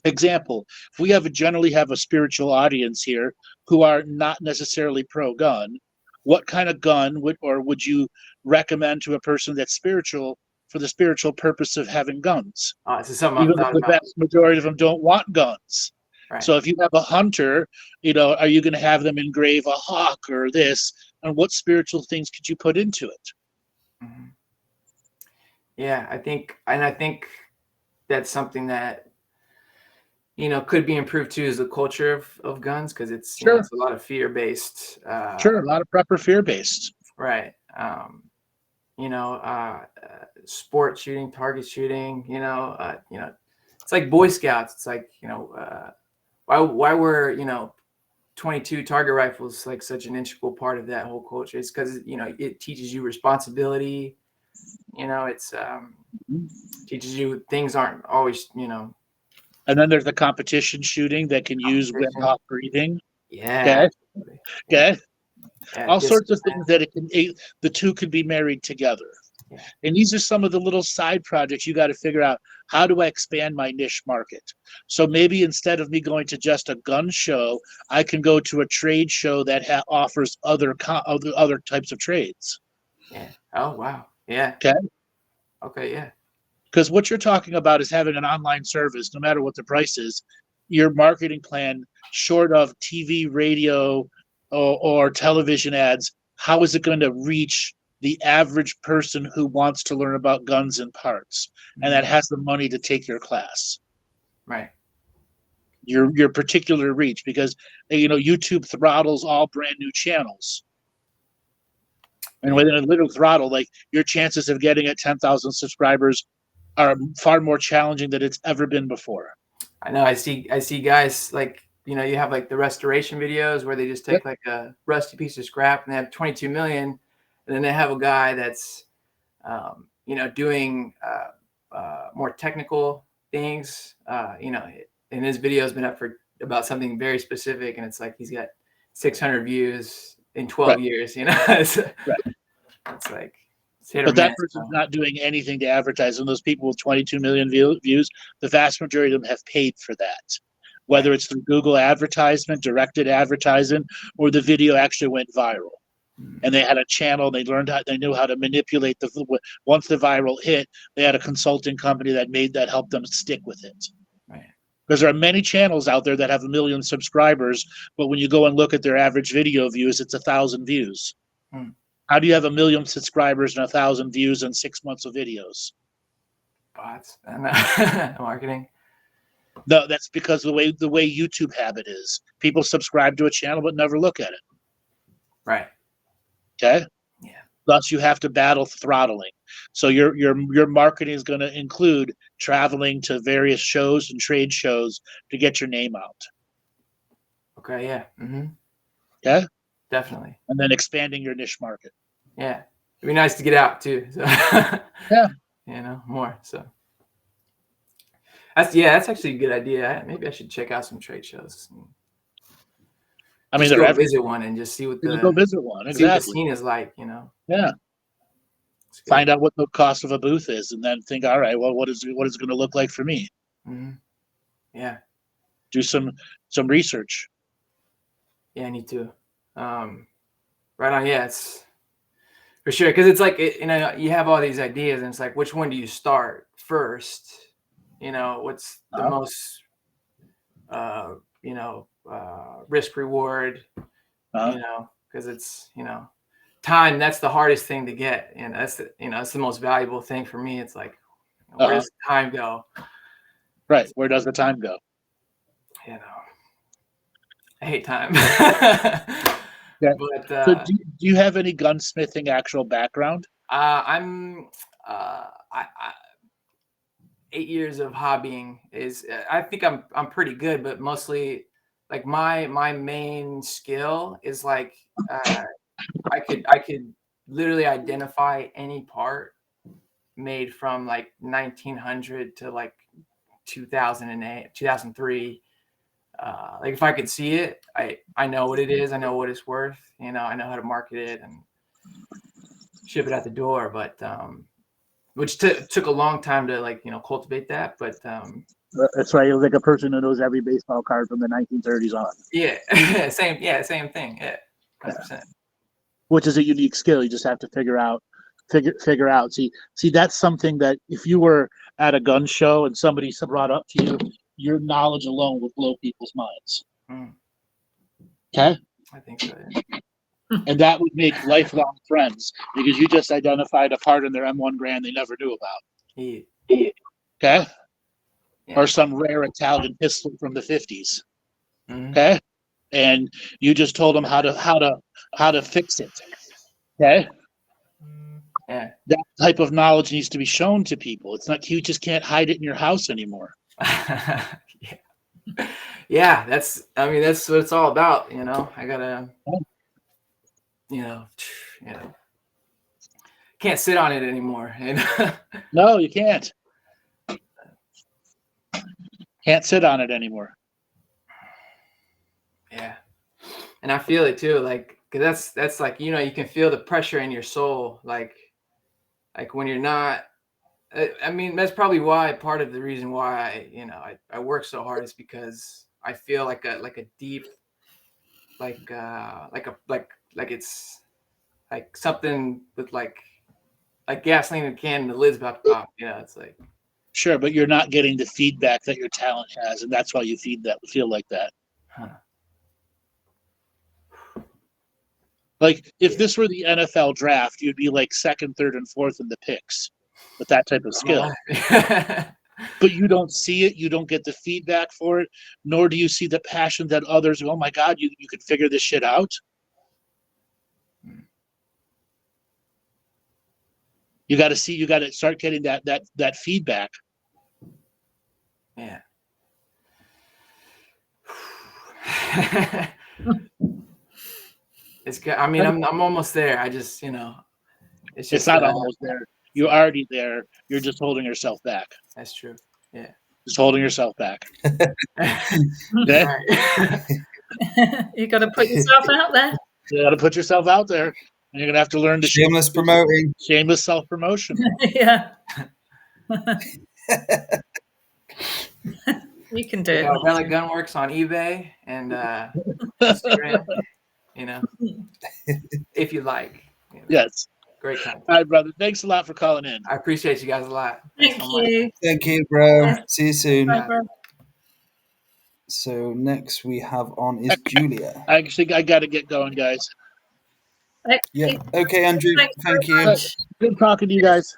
Example, if we generally have a spiritual audience here who are not necessarily pro-gun, what kind of gun would you recommend to a person that's spiritual for the spiritual purpose of having guns? This is something Even I've though thought the about. vast majority of them don't want guns. Right. So if you have a hunter, are you going to have them engrave a hawk or this? And what spiritual things could you put into it? Mm-hmm. Yeah, I think that's something that could be improved too, is the culture of guns, because it's it's a lot of fear based. Sure, a lot of prep or fear based. Right. Sport shooting, target shooting. It's like Boy Scouts. It's like why were 22 target rifles like such an integral part of that whole culture? It's because it teaches you responsibility. It's teaches you things aren't always And then there's the competition shooting that can use Wim Hof breathing. Yeah. Okay. Yeah, all sorts of things that the two could be married together. Yeah. And these are some of the little side projects you got to figure out. How do I expand my niche market? So maybe instead of me going to just a gun show, I can go to a trade show that offers other types of trades. Yeah. Oh, wow. Yeah. Okay. Yeah. Because what you're talking about is having an online service, no matter what the price is. Your marketing plan, short of TV, radio, or television ads, how is it going to reach the average person who wants to learn about guns and parts and that has the money to take your class? Right. Your particular reach, because YouTube throttles all brand new channels. And with a little throttle, like your chances of getting at 10,000 subscribers are far more challenging than it's ever been before. I know. I see guys like, you have like the restoration videos where they just take like a rusty piece of scrap and they have 22 million. And then they have a guy that's, doing more technical things, and his video has been up for about something very specific. And it's like, he's got 600 views in 12 years, it's like, but that person's not doing anything to advertise. And those people with 22 million views, the vast majority of them have paid for that. Whether it's through Google advertisement, directed advertising, or the video actually went viral. And they had a channel, they knew how to manipulate once the viral hit, they had a consulting company that helped them stick with it. Right. Because there are many channels out there that have 1 million subscribers, but when you go and look at their average video views, it's 1,000 views. How do you have 1 million subscribers and 1,000 views in 6 months of videos? Bots and marketing. No, that's because the way YouTube habit is. People subscribe to a channel but never look at it. Right. Okay. Yeah. Thus, you have to battle throttling. So your marketing is going to include traveling to various shows and trade shows to get your name out. Okay. Yeah. Okay. Definitely. And then expanding your niche market. Yeah. It'd be nice to get out too. So. Yeah. You know, more. So that's actually a good idea. Maybe I should check out some trade shows. I mean, just go visit one and just see what go visit one. See what the Exactly. scene is like, you know. Yeah. Find out what the cost of a booth is, and then think, all right, well, what is it going to look like for me? Yeah. Do some research. Yeah, I need to. Right on. Yeah, it's for sure, because it's like you know, you have all these ideas, and it's like, which one do you start first? You know, what's the most you know, risk reward? You know, because it's, you know, time, that's the hardest thing to get, and that's the most valuable thing for me. It's like, where does the time go? Right, where does the time go? You know, I hate time. Yeah. But so do you have any gunsmithing actual background? I'm 8 years of hobbying is, I think I'm pretty good, but mostly like my main skill is like I could literally identify any part made from like 1900 to like 2008, 2003. Like if I could see it, I know what it is. I know what it's worth. You know, I know how to market it and ship it out the door. But which took a long time to, like, you know, cultivate that. But that's right. You're like a person who knows every baseball card from the 1930s on. Yeah, same thing. Yeah, 100%. Which is a unique skill. You just have to figure out. See, that's something that if you were at a gun show and somebody brought up to you, your knowledge alone would blow people's minds. Okay? I think so, yeah. And that would make lifelong friends because you just identified a part in their M1 Grand they never knew about. Yeah. Okay? Yeah. Or some rare Italian pistol from the 50s. Okay? And you just told them how to fix it. Okay? Yeah. That type of knowledge needs to be shown to people. It's not, you just can't hide it in your house anymore. Yeah, that's what it's all about, you know. I gotta, you know, can't sit on it anymore. You know? No, you can't. Can't sit on it anymore. Yeah, and I feel it too, like, because that's like, you know, you can feel the pressure in your soul, like when you're not. I mean, that's probably why, part of the reason why I work so hard is because I feel like a deep, like it's like something with like gasoline in a can and the lid's about to pop. You know, it's like. Sure, but you're not getting the feedback that your talent has, and that's why you feel like that. Huh. Like if this were the NFL draft, you'd be like second, third, and fourth in the picks with that type of skill. But you don't see it, you don't get the feedback for it, nor do you see the passion that others, oh my God, you could figure this shit out. You got to start getting that feedback. Yeah. It's good. I mean, I'm almost there. I just, you know, it's not almost there. You're already there. You're just holding yourself back. That's true. Yeah. Just holding yourself back. You got to put yourself out there. You got to put yourself out there, and you're gonna have to learn to shameless promoting, shameless self-promotion. Yeah. You can do it. Relic Gunworks on eBay and Instagram, you know, if you like. You know. Yes. Great content. All right, brother. Thanks a lot for calling in. I appreciate you guys a lot. Thank you. Thank you, bro. See you soon. Bye, bro. So next we have on is Julia. I got to get going, guys. Yeah. Okay, Andrew. Thank you. Good talking to you guys.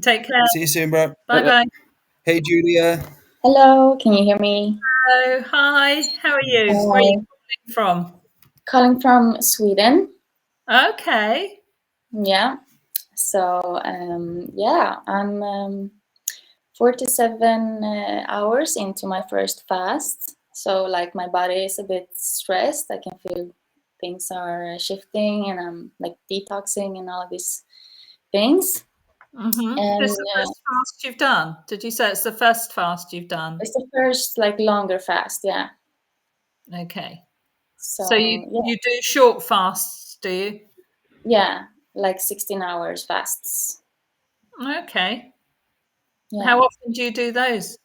Take care. See you soon, bro. Bye-bye. Hey, Julia. Hello, can you hear me? Hello, hi. How are you? Hi. Where are you calling from? Calling from Sweden. Okay. Yeah. So, I'm 47 hours into my first fast. So like my body is a bit stressed. I can feel things are shifting, and I'm like detoxing and all of these things. Mm-hmm. And This is the first fast you've done. Did you say it's the first fast you've done? it's the first like longer fast, yeah. Okay. So you do short fasts, do you? yeah, like 16 hours fasts. Okay. Yeah. How often do you do those?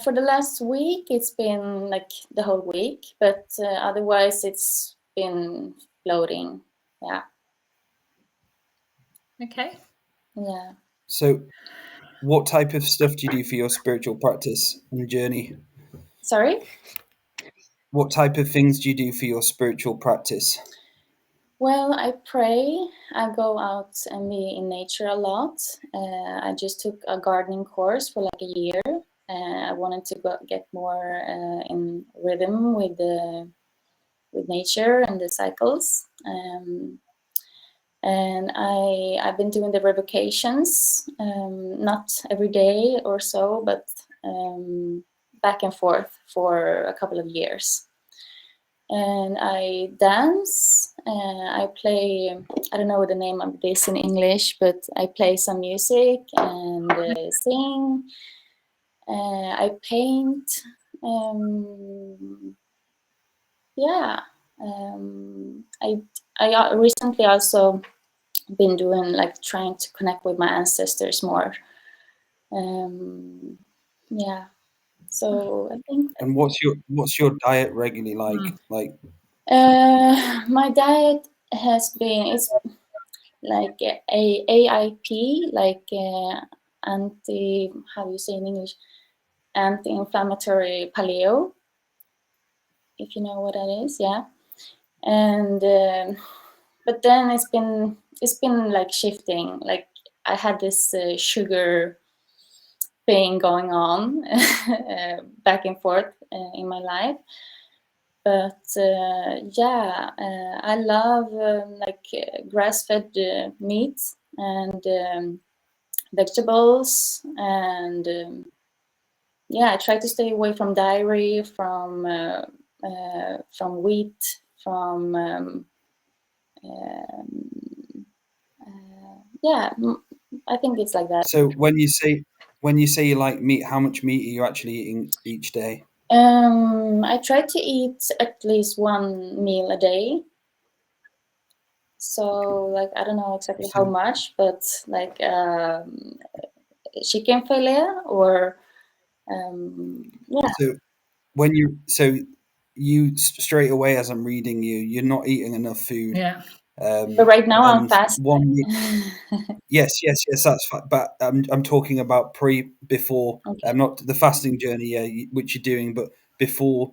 For the last week, it's been like the whole week, but otherwise it's been floating. Yeah. Okay. Yeah. So, what type of stuff do you do for your spiritual practice and journey? Sorry? What type of things do you do for your spiritual practice? Well, I pray. I go out and be in nature a lot. I just took a gardening course for like a year. I wanted to get more in rhythm with nature and the cycles. And I've been doing the revocations, not every day or so, but back and forth for a couple of years. And I dance, I play, I don't know the name of this in English, but I play some music and sing. I paint. Yeah. I recently also been doing like trying to connect with my ancestors more. Yeah. So I think. And what's your diet regularly like? Like, My diet has been, it's like a AIP, like anti, how do you say in English, anti-inflammatory paleo, if you know what that is. Yeah. And but then it's been like shifting. Like I had this sugar thing going on back and forth in my life. But yeah, I love like grass-fed meat and vegetables, and yeah, I try to stay away from dairy, from wheat, from yeah. I think it's like that. so when you say you like meat, how much meat are you actually eating each day? I try to eat at least one meal a day. So like I don't know exactly how much, but like chicken fillet or yeah. So when you straight away, as I'm reading you, you're not eating enough food. Yeah. But right now I'm And fasting. yes, that's fine. But I'm talking about before. Okay. Not the fasting journey, which you're doing, but before.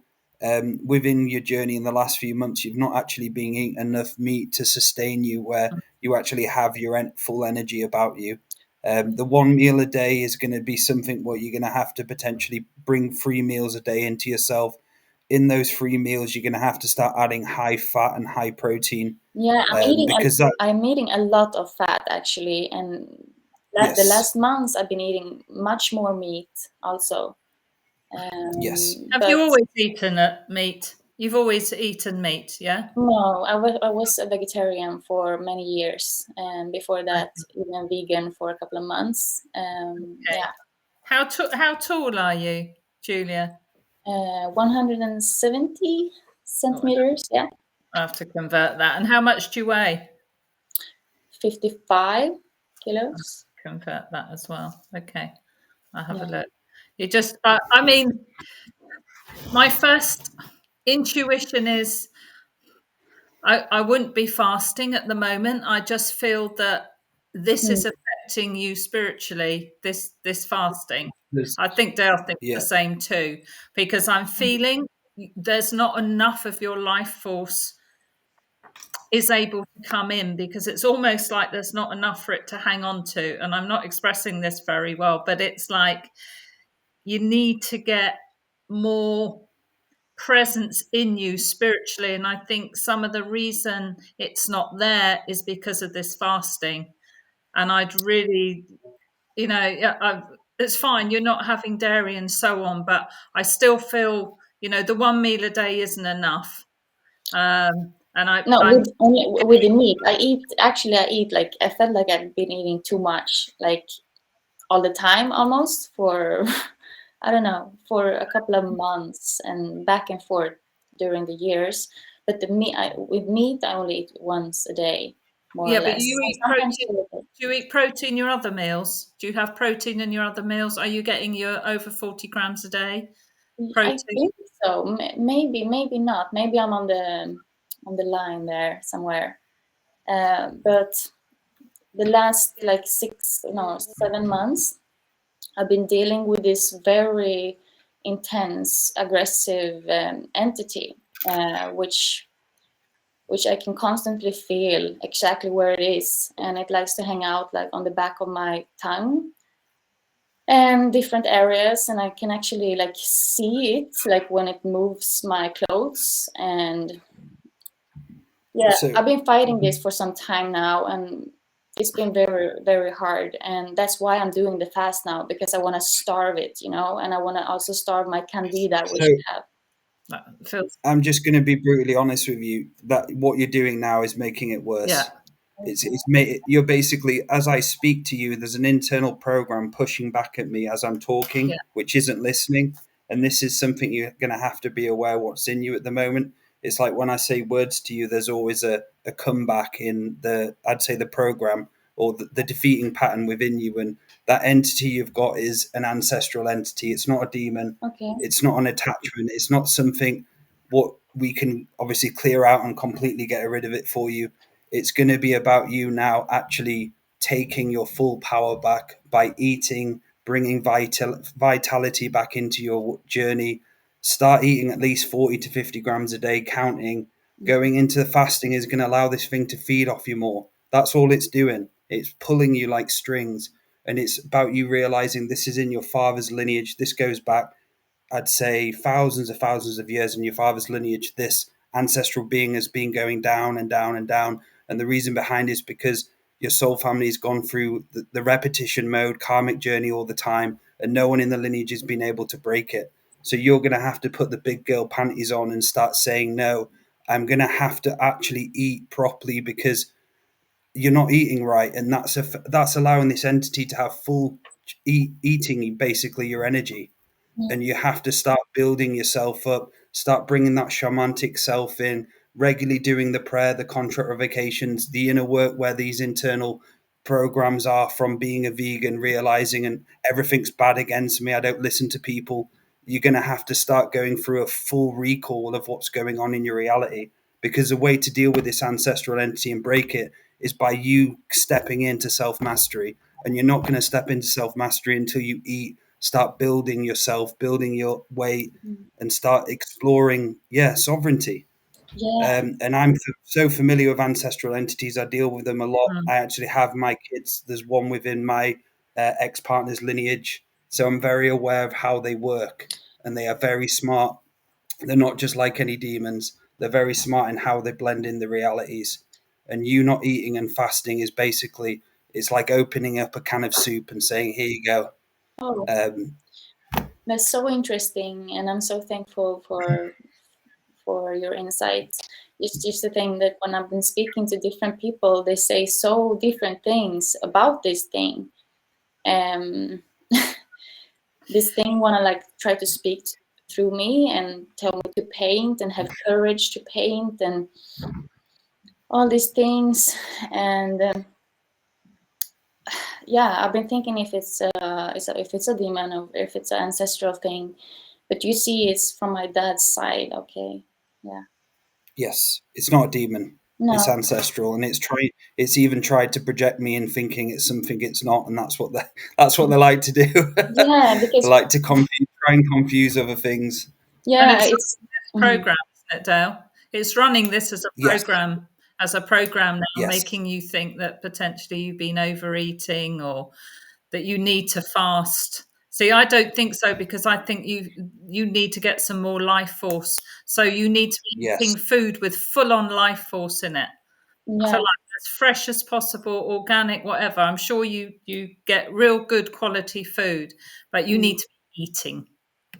Within your journey in the last few months, you've not actually been eating enough meat to sustain you, where you actually have your full energy about you. The one meal a day is going to be something what you're going to have to potentially bring 3 meals a day into yourself. In those 3 meals, you're going to have to start adding high fat and high protein. Yeah, Because I'm eating a lot of fat actually, and the yes, last months I've been eating much more meat also. yes. Have you always eaten meat? You've always eaten meat, yeah? No, I was a vegetarian for many years, and before that, even vegan for a couple of months. Yeah. How tall are you, Julia? 170 centimeters. Yeah. I have to convert that. And how much do you weigh? 55 kilos. Convert that as well. Okay, I'll have a look. You just, I mean, my first intuition is I wouldn't be fasting at the moment. I just feel that this is affecting you spiritually, this fasting. I think Dale thinks the same too, because I'm feeling there's not enough of your life force is able to come in, because it's almost like there's not enough for it to hang on to. And I'm not expressing this very well, but it's like you need to get more presence in you spiritually. And I think some of the reason it's not there is because of this fasting. And I'd really, it's fine, you're not having dairy and so on, but I still feel The 1 meal a day isn't enough. And only with the meat. I eat like, I felt like I've been eating too much, like all the time almost for I don't know, for a couple of months and back and forth during the years. But with meat, I only eat once a day, more or but less. you eat protein. Do you eat protein your other meals? Do you have protein in your other meals? Are you getting your over 40 grams a day protein? I think so. Maybe not. Maybe I'm on the line there somewhere. But the last like 7 months, I've been dealing with this very intense, aggressive entity, which I can constantly feel exactly where it is, and it likes to hang out like on the back of my tongue and different areas, and I can actually like see it, like when it moves my clothes. And I've been fighting this for some time now, and it's been very, very hard. And that's why I'm doing the fast now, because I want to starve it, and I want to also starve my candida, which I have. I'm just going to be brutally honest with you, that what you're doing now is making it worse. Yeah. You're basically, as I speak to you, there's an internal program pushing back at me as I'm talking, which isn't listening. And this is something you're going to have to be aware what's in you at the moment. It's like when I say words to you, there's always a comeback in I'd say the program, or the defeating pattern within you. And that entity you've got is an ancestral entity. It's not a demon. Okay. It's not an attachment. It's not something what we can obviously clear out and completely get rid of it for you. It's going to be about you now actually taking your full power back by eating, bringing vitality back into your journey. Start eating at least 40 to 50 grams a day, counting. Going into fasting is going to allow this thing to feed off you more. That's all it's doing. It's pulling you like strings. And it's about you realizing this is in your father's lineage. This goes back, I'd say, thousands of years in your father's lineage. This ancestral being has been going down and down and down. And the reason behind it is because your soul family has gone through the repetition mode, karmic journey all the time, and no one in the lineage has been able to break it. So you're going to have to put the big girl panties on and start saying, no, I'm going to have to actually eat properly because you're not eating right. And that's allowing this entity to have full eating basically your energy. And you have to start building yourself up, start bringing that shamanic self in, regularly doing the prayer, the contract revocations, the inner work where these internal programs are from being a vegan, realizing and everything's bad against me, I don't listen to people. You're going to have to start going through a full recall of what's going on in your reality, because the way to deal with this ancestral entity and break it is by you stepping into self-mastery. And you're not going to step into self-mastery until you eat, start building yourself, building your weight, and start exploring, sovereignty. And I'm so familiar with ancestral entities. I deal with them a lot. I actually have my kids. There's one within my ex-partner's lineage. So I'm very aware of how they work, and they are very smart. They're not just like any demons. They're very smart in how they blend in the realities. And you not eating and fasting is basically, it's like opening up a can of soup and saying, here you go. Oh, that's so interesting, and I'm so thankful for your insights. It's just the thing that when I've been speaking to different people, they say so different things about this thing. This thing wanna like try to speak through me and tell me to paint and have courage to paint and all these things. And I've been thinking if it's a demon or if it's an ancestral thing. But you see, it's from my dad's side. Okay, yeah. Yes, it's not a demon. No. It's ancestral, and it's even tried to project me in thinking it's something it's not, and that's what they like to do. Yeah, because they like to try and confuse other things. Yeah, and it's program, isn't it, Dale? It's running this as a program, now, making you think that potentially you've been overeating or that you need to fast. See, I don't think so, because I think you need to get some more life force. So you need to be eating food with full-on life force in it. Yeah. So like as fresh as possible, organic, whatever. I'm sure you get real good quality food, but you need to be eating.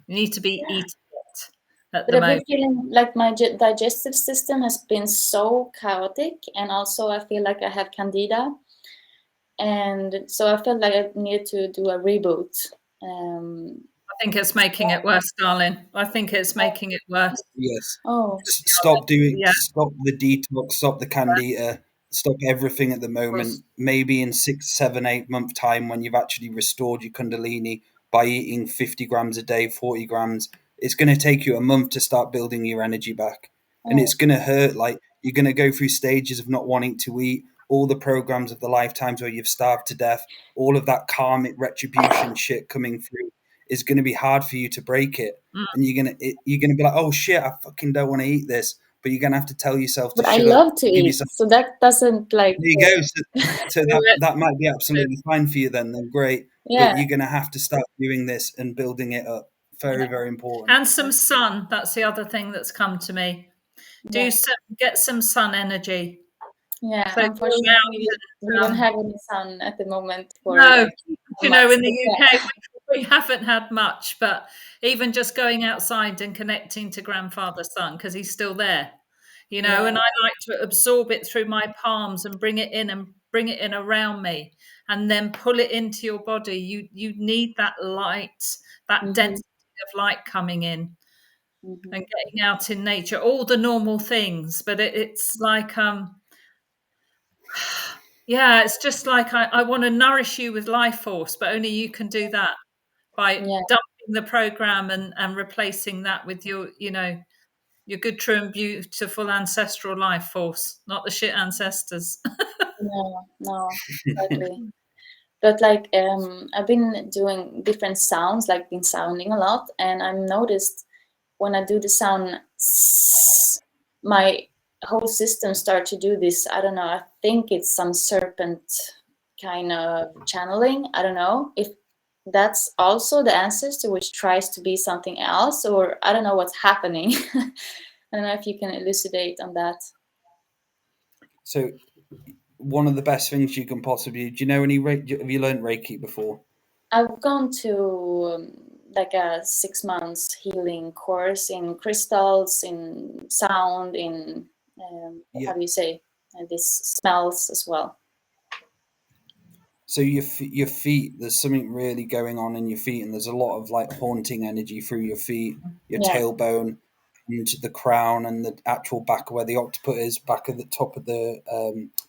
You need to be eating it. at But the I've been moment. feeling like my digestive system has been so chaotic, and also I feel like I have candida, and so I felt like I needed to do a reboot. I think it's making it worse, darling. I think it's making it worse. Yes. Oh, Stop Yeah. the detox, stop the candida, stop everything at the moment. Maybe in 6, 7, 8 month time, when you've actually restored your Kundalini by eating 50 grams a day, 40 grams, it's going to take you a month to start building your energy back. And oh, it's going to hurt. Like, you're going to go through stages of not wanting to eat, all the programs of the lifetimes where you've starved to death, all of that karmic retribution shit coming through is going to be hard for you to break it. And you're gonna be like, oh shit, I fucking don't want to eat this, but you're gonna have to tell yourself to but I shut up, love to give eat, yourself. so that doesn't like. There you go. So that might be absolutely fine for you then great. Yeah. But you're gonna have to start doing this and building it up. Very, very important. And some sun. That's the other thing that's come to me. Get some sun energy. Yeah, So unfortunately, we don't have any sun at the moment. No, like, in the UK, we haven't had much, but even just going outside and connecting to grandfather's sun, because he's still there, and I like to absorb it through my palms and bring it in around me, and then pull it into your body. You need that light, that density of light coming in. And getting out in nature, all the normal things, but it's like it's just like I want to nourish you with life force, but only you can do that by dumping the program and replacing that with your good, true and beautiful ancestral life force, not the shit ancestors. No, exactly. But like I've been doing different sounds, like been sounding a lot, and I've noticed when I do the sound, my whole system start to do this. I don't know. I think it's some serpent kind of channeling. I don't know if that's also the ancestor which tries to be something else, or I don't know what's happening. I don't know if you can elucidate on that. So one of the best things you can possibly do you know any have you learned Reiki before? I've gone to like a 6 months healing course in crystals, in sound, in how do you say, these smells as well. So your feet, there's something really going on in your feet, and there's a lot of like haunting energy through your feet, your tailbone, into the crown, and the actual back where the occiput is, back of the top of the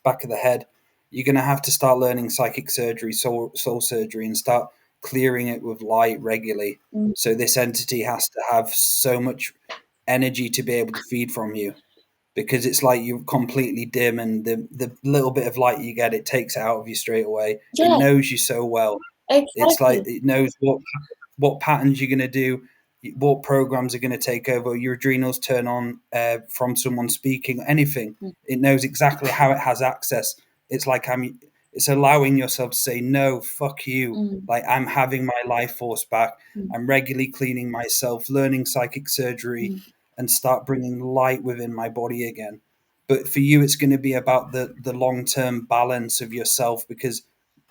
back of the head. You're gonna have to start learning psychic surgery, soul surgery, and start clearing it with light regularly. So this entity has to have so much energy to be able to feed from you, because it's like you're completely dim, and the little bit of light you get, it takes it out of you straight away. It knows you so well. Exactly. It's like it knows what patterns you're going to do, what programs are going to take over, your adrenals turn on from someone speaking, anything. It knows exactly how it has access. It's like it's allowing yourself to say, no, fuck you. Like, I'm having my life force back. I'm regularly cleaning myself, learning psychic surgery, and start bringing light within my body again. But for you, it's going to be about the long-term balance of yourself, because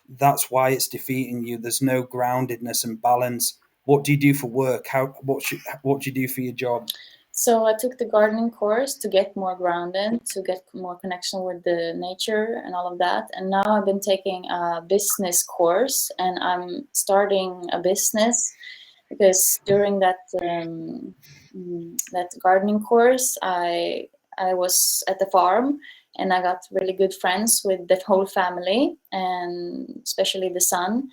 that's why it's defeating you. There's no groundedness and balance. What do you do for work? What do you do for your job? So I took the gardening course to get more grounded, to get more connection with the nature and all of that. And now I've been taking a business course, and I'm starting a business, because during that that gardening course, I was at the farm, and I got really good friends with the whole family, and especially the son.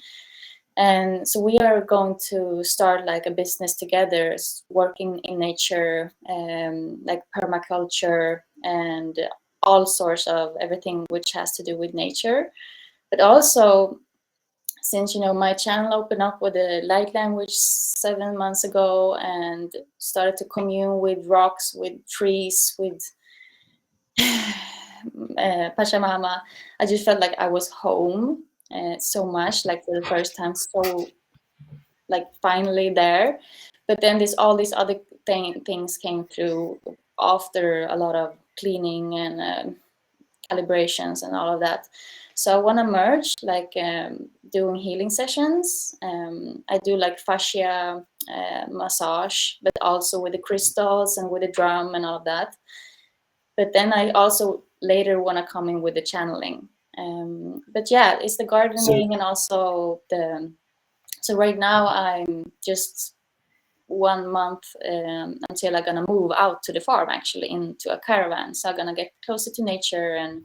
And so we are going to start like a business together, working in nature, like permaculture and all sorts of everything which has to do with nature. But also, since my channel opened up with the light language 7 months ago, and started to commune with rocks, with trees, with Pachamama, I just felt like I was home so much, like for the first time, so like finally there. But then all these other things came through after a lot of cleaning and calibrations and all of that. So I want to merge like doing healing sessions. I do like fascia massage, but also with the crystals and with the drum and all of that. But then I also later want to come in with the channeling. But yeah, it's the gardening and also the. So right now I'm just 1 month until I'm gonna move out to the farm, actually into a caravan. So I'm gonna get closer to nature and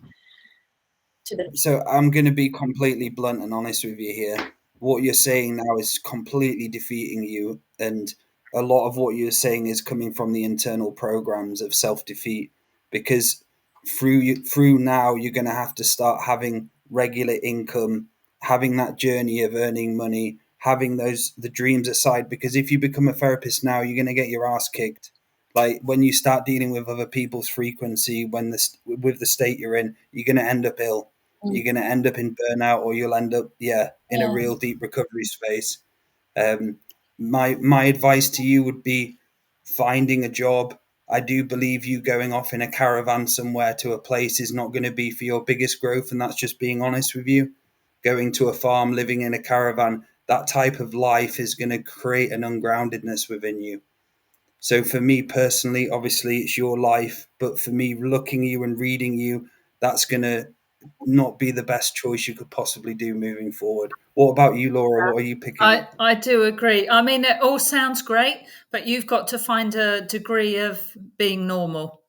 to the. So I'm going to be completely blunt and honest with you here. What you're saying now is completely defeating you, and a lot of what you're saying is coming from the internal programs of self-defeat. Because through now, you're going to have to start having regular income, having that journey of earning money, having the dreams aside. Because if you become a therapist now, you're going to get your ass kicked. Like when you start dealing with other people's frequency, with the state you're in, you're going to end up ill. You're going to end up in burnout, or you'll end up in a real deep recovery space. My advice to you would be finding a job. I do believe you going off in a caravan somewhere to a place is not going to be for your biggest growth, and that's just being honest with you. Going to a farm, living in a caravan, that type of life is going to create an ungroundedness within you. So for me personally, obviously it's your life, but for me, looking you and reading you, that's going to not be the best choice you could possibly do moving forward. What about you, Laura? What are you picking up? I do agree. I mean, it all sounds great, but you've got to find a degree of being normal.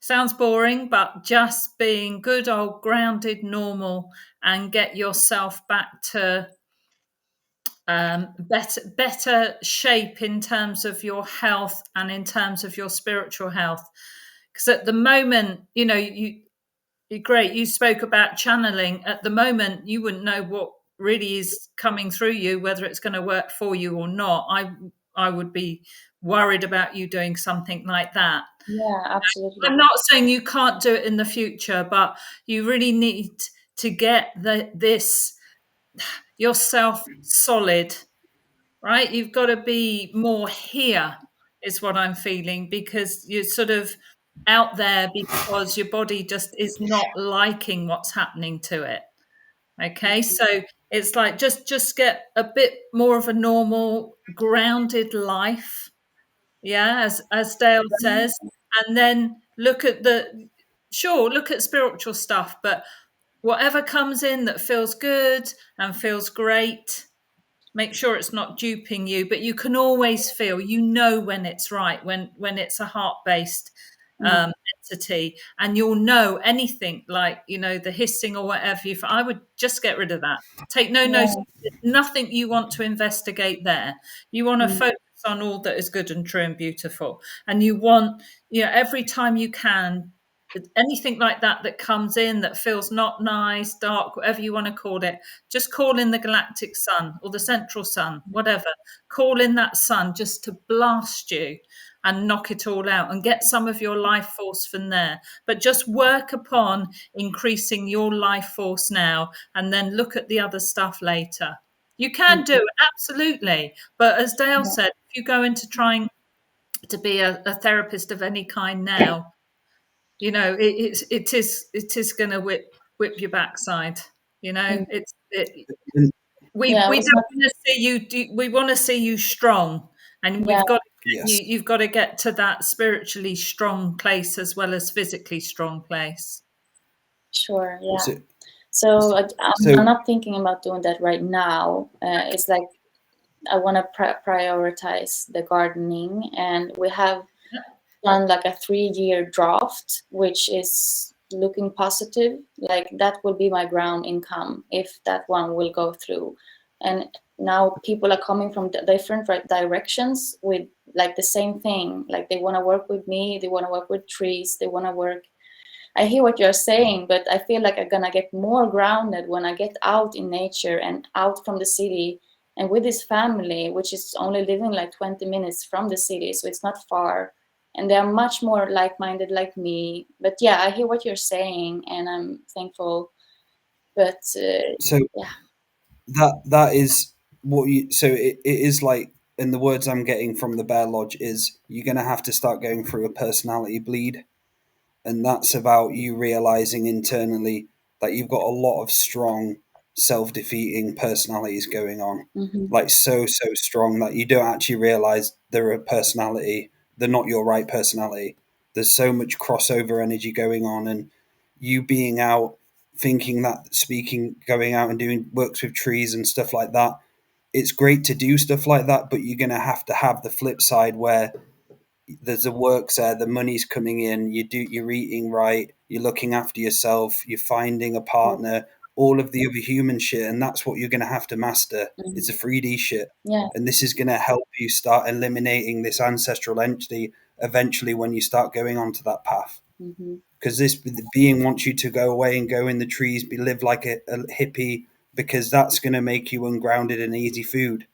Sounds boring, but just being good old grounded normal and get yourself back to better shape in terms of your health and in terms of your spiritual health. Because at the moment, you're great. You spoke about channeling. At the moment, you wouldn't know what really is coming through you, whether it's going to work for you or not. I would be worried about you doing something like that. Yeah, absolutely. I'm not saying you can't do it in the future, but you really need to get this yourself solid, right? You've got to be more here, is what I'm feeling, because you're sort of out there because your body just is not liking what's happening to it. Okay, so it's like just get a bit more of a normal, grounded life. Yeah, as Dale says, and then look at spiritual stuff, but whatever comes in that feels good and feels great, make sure it's not duping you. But you can always feel, when it's right, when it's a heart-based entity, and you'll know anything like the hissing or whatever. I would just get rid of that. Take no notice. Nothing you want to investigate there. You want to focus on all that is good and true and beautiful, and you want every time you can, anything like that comes in that feels not nice, dark, whatever you want to call it, just call in the galactic sun or the central sun, whatever. Call in that sun just to blast you and knock it all out and get some of your life force from there. But just work upon increasing your life force now, and then look at the other stuff later. You can do it, absolutely. But as Dale said, if you go into trying to be a therapist of any kind now, it is going to whip your backside. We don't want to see you. We want to see you strong, and you've got to get to that spiritually strong place as well as physically strong place. Sure. Yeah. So I'm not thinking about doing that right now. It's like I want to prioritize the gardening, and we have done like a 3-year draft, which is looking positive. Like that will be my ground income if that one will go through. And now people are coming from different directions with like the same thing. Like they want to work with me, they want to work with trees, they want to work. I hear what you're saying, but I feel like I'm gonna get more grounded when I get out in nature and out from the city and with this family, which is only living like 20 minutes from the city, so it's not far. And they are much more like-minded like me. But yeah, I hear what you're saying, and I'm thankful. But that is what you. So it is like, in the words I'm getting from the Bear Lodge, is you're going to have to start going through a personality bleed. And that's about you realizing internally that you've got a lot of strong self-defeating personalities going on, like so strong that you don't actually realize they're a personality, they're not your right personality. There's so much crossover energy going on, and you being out thinking that speaking, going out and doing works with trees and stuff like that, it's great to do stuff like that, but you're going to have the flip side where there's a work there, the money's coming in, you're eating right, you're looking after yourself, you're finding a partner, all of the other human shit, and that's what you're going to have to master. It's a 3D shit. Yeah. And this is going to help you start eliminating this ancestral entity eventually when you start going onto that path. Because this being wants you to go away and go in the trees, live like a hippie, because that's going to make you ungrounded and easy food.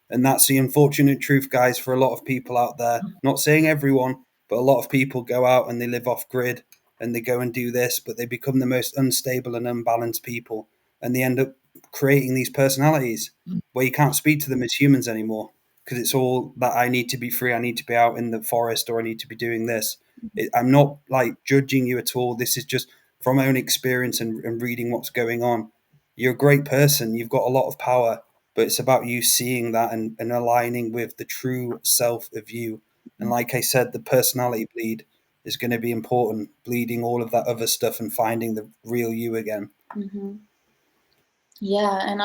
And that's the unfortunate truth, guys, for a lot of people out there. Not saying everyone, but a lot of people go out and they live off grid and they go and do this, but they become the most unstable and unbalanced people. And they end up creating these personalities where you can't speak to them as humans anymore, because it's all that I need to be free, I need to be out in the forest, or I need to be doing this. I'm not like judging you at all. This is just from my own experience and reading what's going on. You're a great person. You've got a lot of power, but it's about you seeing that and aligning with the true self of you. And like I said, the personality bleed is going to be important, bleeding all of that other stuff and finding the real you again. Yeah, and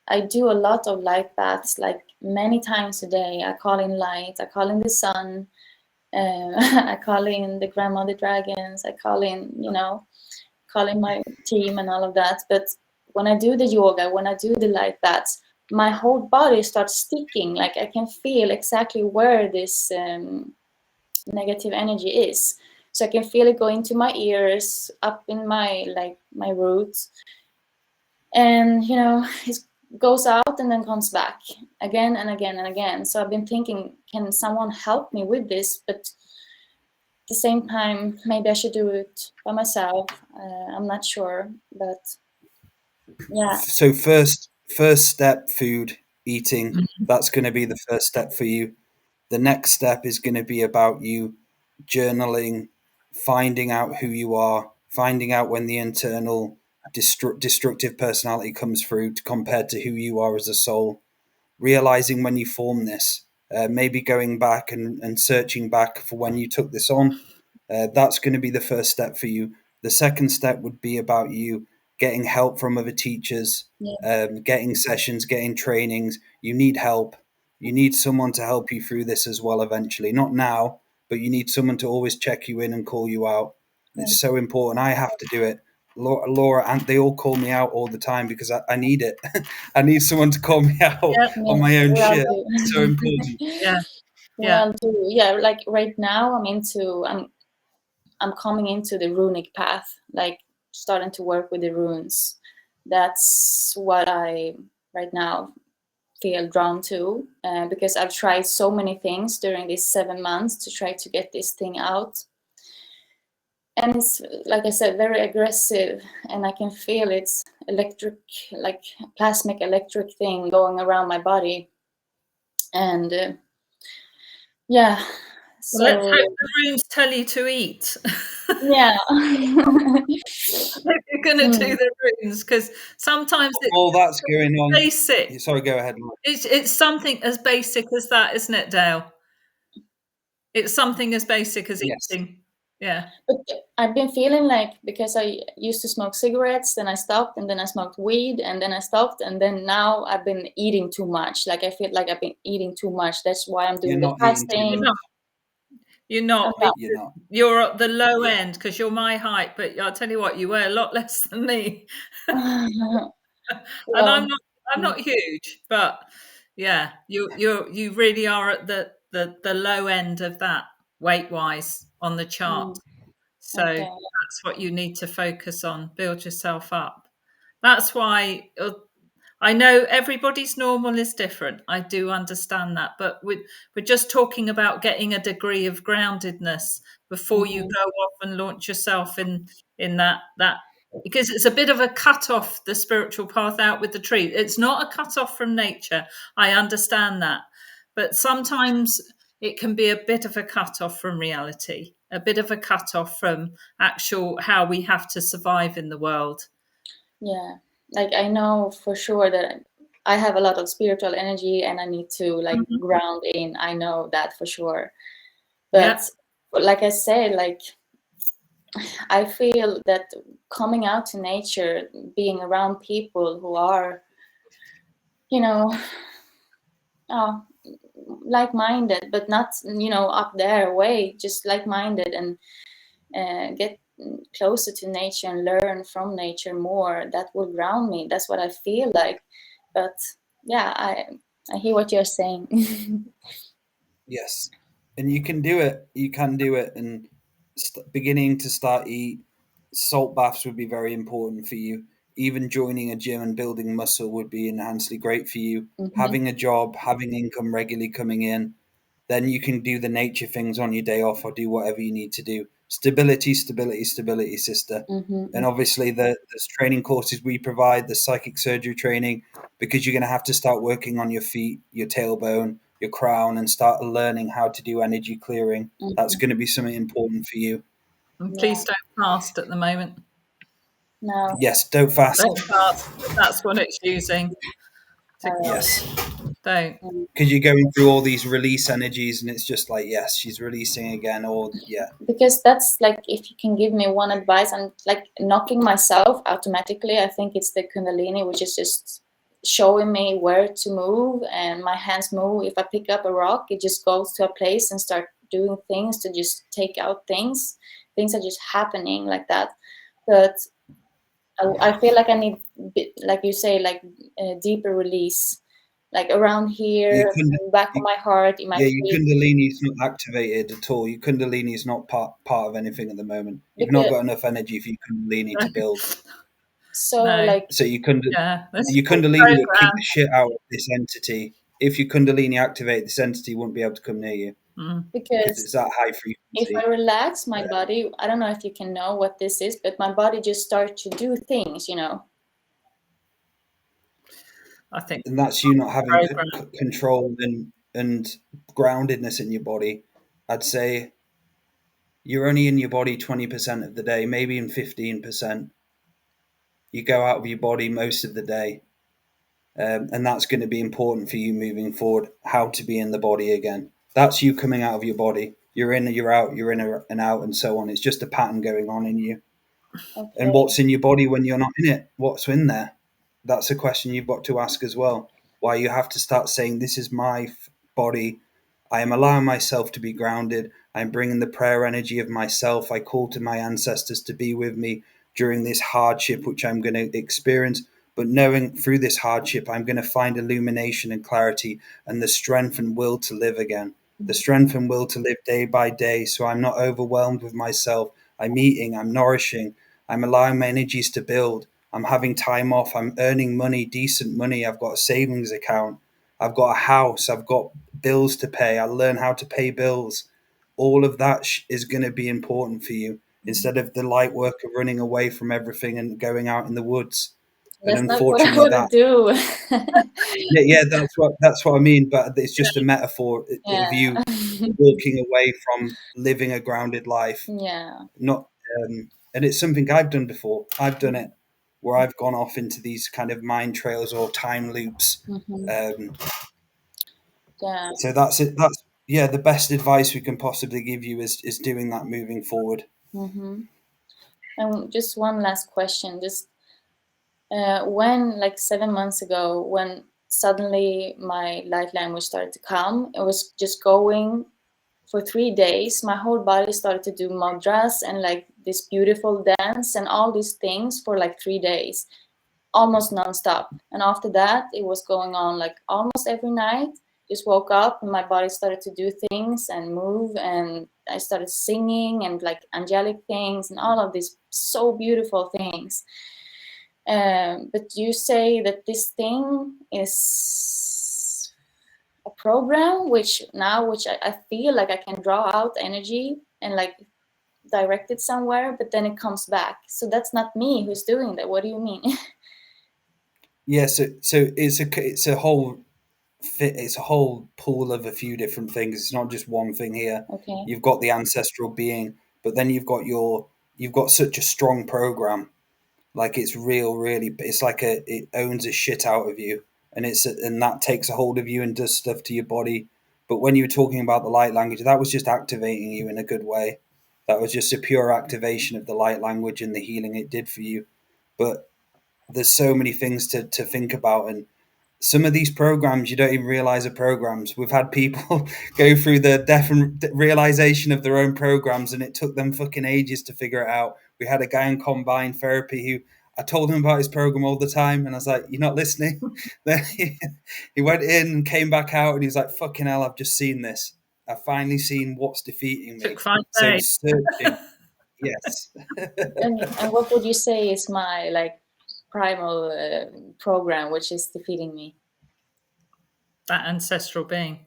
I do a lot of light baths, like many times a day. I call in light, I call in the sun, I call in the grandmother dragons, I call in, call in my team and all of that. But when I do the yoga, when I do the light baths, my whole body starts sticking. Like I can feel exactly where this negative energy is. So I can feel it go into my ears, up in my roots. And, it goes out and then comes back again and again and again. So I've been thinking, can someone help me with this? But at the same time, maybe I should do it by myself. I'm not sure, but yeah. So first step, food, eating, that's going to be the first step for you. The next step is going to be about you journaling, finding out who you are, finding out when the internal destructive personality comes through compared to who you are as a soul, realizing when you form this, maybe going back and searching back for when you took this on. That's going to be the first step for you. The second step would be about you getting help from other teachers, getting sessions, getting trainings. You need help. You need someone to help you through this as well eventually. Not now, but you need someone to always check you in and call you out. It's so important. I have to do it. Laura, and they all call me out all the time because I need it. I need someone to call me out on my own shit. It's so important. Well, yeah, like right now I'm coming into the runic path, like starting to work with the runes. That's what I right now feel drawn to, because I've tried so many things during these 7 months to try to get this thing out. And it's, like I said, very aggressive, and I can feel its electric, like plasmic electric thing going around my body. And yeah. So let's hope the runes tell you to eat. Yeah. If you're going to do the runes, because sometimes it's all that's going on. Basic. Sorry, go ahead. It's something as basic as that, isn't it, Dale? It's something as basic as eating. Yeah. But I've been feeling like, because I used to smoke cigarettes, then I stopped, and then I smoked weed, and then I stopped, and then now I've been eating too much. Like I feel like I've been eating too much. That's why I'm doing the fasting. You're not. You're at the low end because you're my height, but I'll tell you what, you weigh a lot less than me. And I'm not huge, but yeah, you really are at the low end of that weight wise on the chart. So that's what you need to focus on. Build yourself up. That's why I know everybody's normal is different. I do understand that, but we're just talking about getting a degree of groundedness before you go off and launch yourself in that because it's a bit of a cut off the spiritual path out with the tree. It's not a cut off from nature. I understand that, but sometimes it can be a bit of a cut off from reality. a bit of a cut-off from actual how we have to survive in the world. Yeah, like I know for sure that I have a lot of spiritual energy and I need to like ground in. I know that for sure. But like I said, like I feel that coming out to nature, being around people who are, you know, like-minded, but not, you know, up their way, just like-minded, and get closer to nature and learn from nature more, that will ground me. That's what I feel like. But yeah, I hear what you're saying. Yes, and you can do it. You can do it, and beginning to start eat salt baths would be very important for you. Even joining a gym and building muscle would be enhancedly great for you. Having a job, having income regularly coming in, then you can do the nature things on your day off or do whatever you need to do. Stability, stability, stability, sister. And obviously, the training courses we provide, the psychic surgery training, because you're going to have to start working on your feet, your tailbone, your crown, and start learning how to do energy clearing. That's going to be something important for you. And please don't fast at the moment. No. Yes, don't fast. Don't fast. That's what it's using. Yes. Don't. Because you're going through all these release energies, and it's just like, yes, she's releasing again, or yeah. Because that's like, if you can give me one advice, I'm like knocking myself automatically. I think it's the Kundalini, which is just showing me where to move, and my hands move. If I pick up a rock, it just goes to a place and start doing things to just take out things. Things are just happening like that. But I feel like I need, like you say, like a deeper release, like around here, back of my heart, in my feet. Your Kundalini is not activated at all. Your Kundalini is not part of anything at the moment. You've not got enough energy for your Kundalini to build. So like, so your Kundalini would kick the shit out of this entity. If your Kundalini activate, this entity wouldn't be able to come near you. Because it's that high frequency. If I relax my body, I don't know if you can know what this is, but my body just starts to do things, you know. I think, and that's you not having control and groundedness in your body. I'd say you're only in your body 20% of the day, maybe in 15%. You go out of your body most of the day. And that's going to be important for you moving forward, how to be in the body again. That's you coming out of your body. You're in, you're out, you're in and out, and so on. It's just a pattern going on in you. Okay. And what's in your body when you're not in it? What's in there? That's a question you've got to ask as well. Why you have to start saying, this is my body. I am allowing myself to be grounded. I'm bringing the prayer energy of myself. I call to my ancestors to be with me during this hardship, which I'm going to experience. But knowing through this hardship, I'm going to find illumination and clarity and the strength and will to live again. The strength and will to live day by day. So I'm not overwhelmed with myself. I'm eating, I'm nourishing, I'm allowing my energies to build. I'm having time off. I'm earning money, decent money. I've got a savings account. I've got a house. I've got bills to pay. I learn how to pay bills. All of that is going to be important for you instead of the light work of running away from everything and going out in the woods. That's and unfortunately, not what I do. yeah, that's what I mean. But it's just a metaphor of you walking away from living a grounded life. Yeah. Not, and it's something I've done before. I've done it where I've gone off into these kind of mind trails or time loops. So that's it. That's the best advice we can possibly give you is doing that moving forward. And just one last question. Just when, like 7 months ago, when suddenly my light language started to come, it was just going for 3 days. My whole body started to do mudras and like this beautiful dance and all these things for like 3 days, almost nonstop. And after that, it was going on like almost every night. Just woke up and my body started to do things and move, and I started singing and like angelic things and all of these so beautiful things. But you say that this thing is a program which I feel like I can draw out energy and like direct it somewhere, but then it comes back. So that's not me who's doing that. What do you mean? Yeah, so it's a whole pool of a few different things. It's not just one thing here. Okay. You've got the ancestral being but then you've got such a strong program. Like it's really, it's like it owns the shit out of you, and that takes a hold of you and does stuff to your body. But when you were talking about the light language, that was just activating you in a good way. That was just a pure activation of the light language and the healing it did for you. But there's so many things to think about, and some of these programs you don't even realize are programs. We've had people go through the realization of their own programs, and it took them fucking ages to figure it out. We had a guy in combined therapy who I told him about his program all the time, and I was like, "You're not listening." Then he went in and came back out, and he's like, "Fucking hell, I've just seen this. I've finally seen what's defeating me." Took 5 So days. searching, yes. And what would you say is my like primal program which is defeating me? That ancestral being.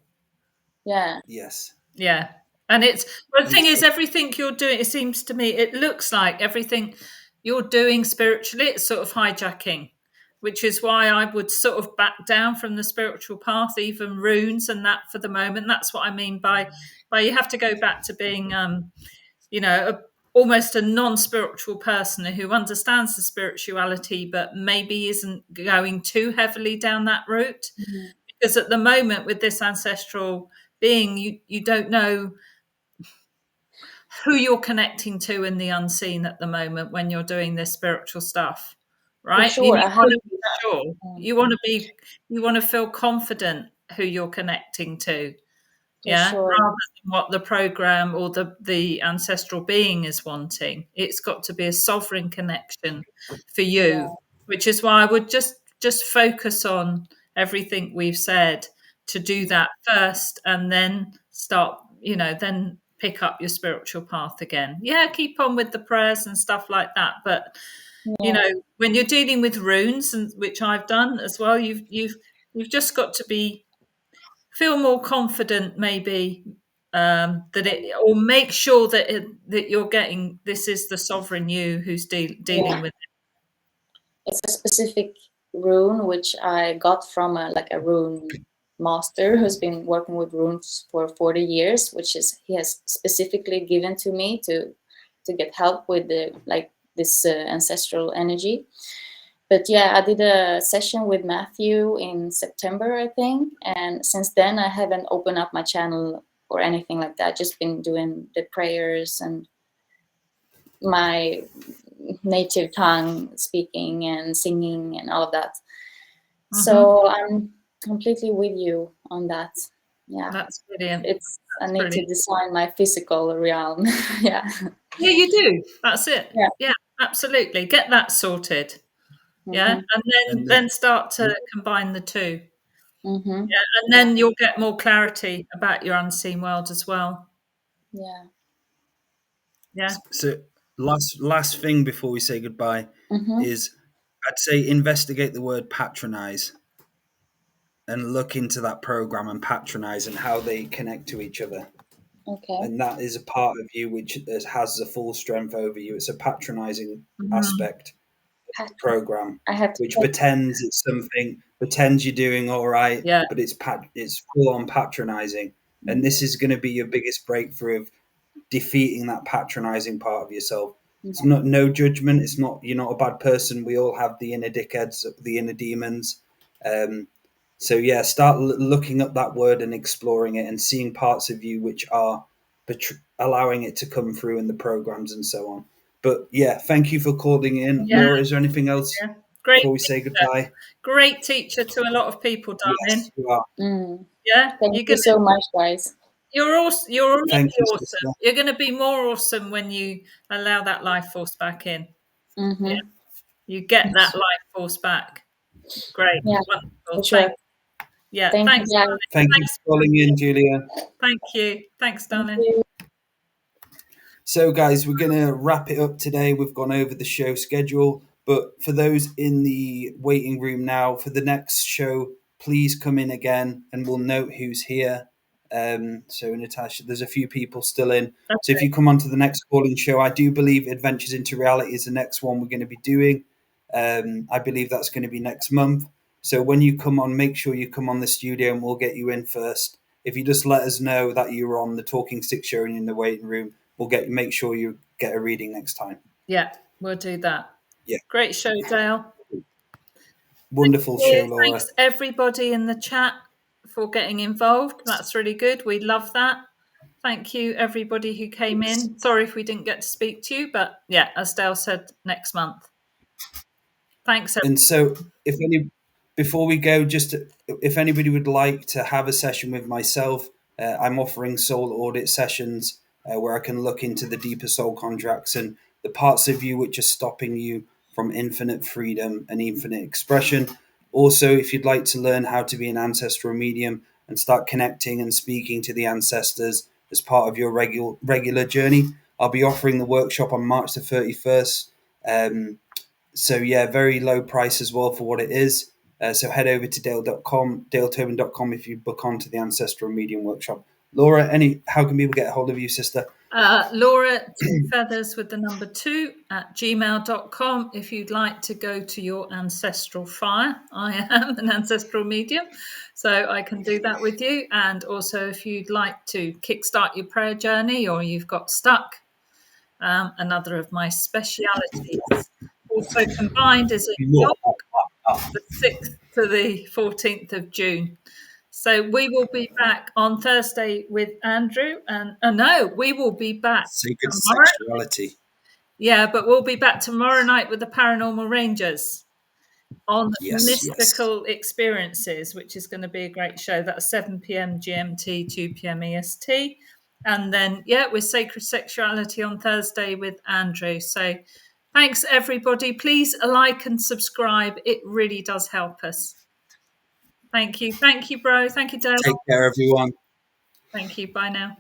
Yeah. Yes. Yeah. And the thing is, everything you're doing, it seems to me, it looks like everything you're doing spiritually, it's sort of hijacking, which is why I would sort of back down from the spiritual path, even runes and that for the moment. That's what I mean by you have to go back to being, almost a non-spiritual person who understands the spirituality, but maybe isn't going too heavily down that route. Mm-hmm. Because at the moment with this ancestral being, you don't know who you're connecting to in the unseen at the moment when you're doing this spiritual stuff, right? For sure. You want to hope be sure. Mm. You want to feel confident who you're connecting to. For sure. Rather than what the program or the ancestral being is wanting. It's got to be a sovereign connection for you, which is why I would just focus on everything we've said to do that first, and then start, then pick up your spiritual path again. Yeah, keep on with the prayers and stuff like that. But when you're dealing with runes, and which I've done as well, you've just got to feel more confident, maybe, or make sure that you're getting, this is the sovereign you who's dealing with it. It's a specific rune which I got from a rune master who's been working with runes for 40 years, he has specifically given to me to get help with this ancestral energy. But yeah, I did a session with Matthew in September, I think, and since then I haven't opened up my channel or anything like that. Just been doing the prayers and my native tongue speaking and singing and all of that. Mm-hmm. So I'm completely with you on that. Yeah, that's brilliant. I need to design my physical realm. Yeah. Yeah, you do. That's it. Yeah, absolutely. Get that sorted. Mm-hmm. Yeah, and then start to combine the two. Mm-hmm. Yeah, and then you'll get more clarity about your unseen world as well. Yeah. Yeah. So last thing before we say goodbye is, I'd say investigate the word patronize and look into that program and patronize and how they connect to each other. Okay. And that is a part of you which has the full strength over you. It's a patronizing aspect of the program, which pretends it's something, pretends you're doing all right, but it's full on patronizing. And this is going to be your biggest breakthrough of defeating that patronizing part of yourself. It's not no judgment. It's not, you're not a bad person. We all have the inner dickheads, the inner demons. So yeah, start looking up that word and exploring it and seeing parts of you which are allowing it to come through in the programs and so on. But yeah, thank you for calling in. Laura, is there anything else before we say goodbye? Great teacher to a lot of people, darling. Yes, you are. Yeah, thank you so much, guys. You're awesome. You're already awesome. Sister. You're going to be more awesome when you allow that life force back in. Mm-hmm. Yeah. You get that life force back. Great. Yeah, wonderful. sure. Thanks. Thank you for calling in, Julia. Thank you. Thanks, darling. Thank you. So, guys, we're going to wrap it up today. We've gone over the show schedule. But for those in the waiting room now, for the next show, please come in again and we'll note who's here. So Natasha, there's a few people still in. Okay. So if you come on to the next calling show, I do believe Adventures into Reality is the next one we're going to be doing. I believe that's going to be next month. So when you come on, make sure you come on the studio and we'll get you in first. If you just let us know that you're on the Talking Stick show and in the waiting room, we'll make sure you get a reading next time. Yeah, we'll do that. Yeah. Great show, Dale. Wonderful show, Laura. Thanks everybody in the chat for getting involved. That's really good. We love that. Thank you everybody who came in. Sorry if we didn't get to speak to you, but yeah, as Dale said, next month. Thanks. And so before we go, just if anybody would like to have a session with myself, I'm offering soul audit sessions where I can look into the deeper soul contracts and the parts of you which are stopping you from infinite freedom and infinite expression. Also, if you'd like to learn how to be an ancestral medium and start connecting and speaking to the ancestors as part of your regular journey, I'll be offering the workshop on March the 31st. So yeah, very low price as well for what it is. So head over to daletobin.com if you book onto the Ancestral Medium Workshop. Laura, how can people get a hold of you, sister? Laura, 2 feathers with the number 2 at gmail.com. If you'd like to go to your ancestral fire, I am an ancestral medium, so I can do that with you. And also, if you'd like to kickstart your prayer journey or you've got stuck, another of my specialities. Also combined is in York, the 6th to the 14th of June. So we will be back on Thursday with Andrew, and we will be back Sacred tomorrow. Sexuality. Yeah, but we'll be back tomorrow night with the Paranormal Rangers on mystical experiences, which is going to be a great show. That's 7 p.m. GMT, 2 p.m. EST. And then, with Sacred Sexuality on Thursday with Andrew. So thanks, everybody. Please like and subscribe. It really does help us. Thank you. Thank you, bro. Thank you, Dale. Take care, everyone. Thank you. Bye now.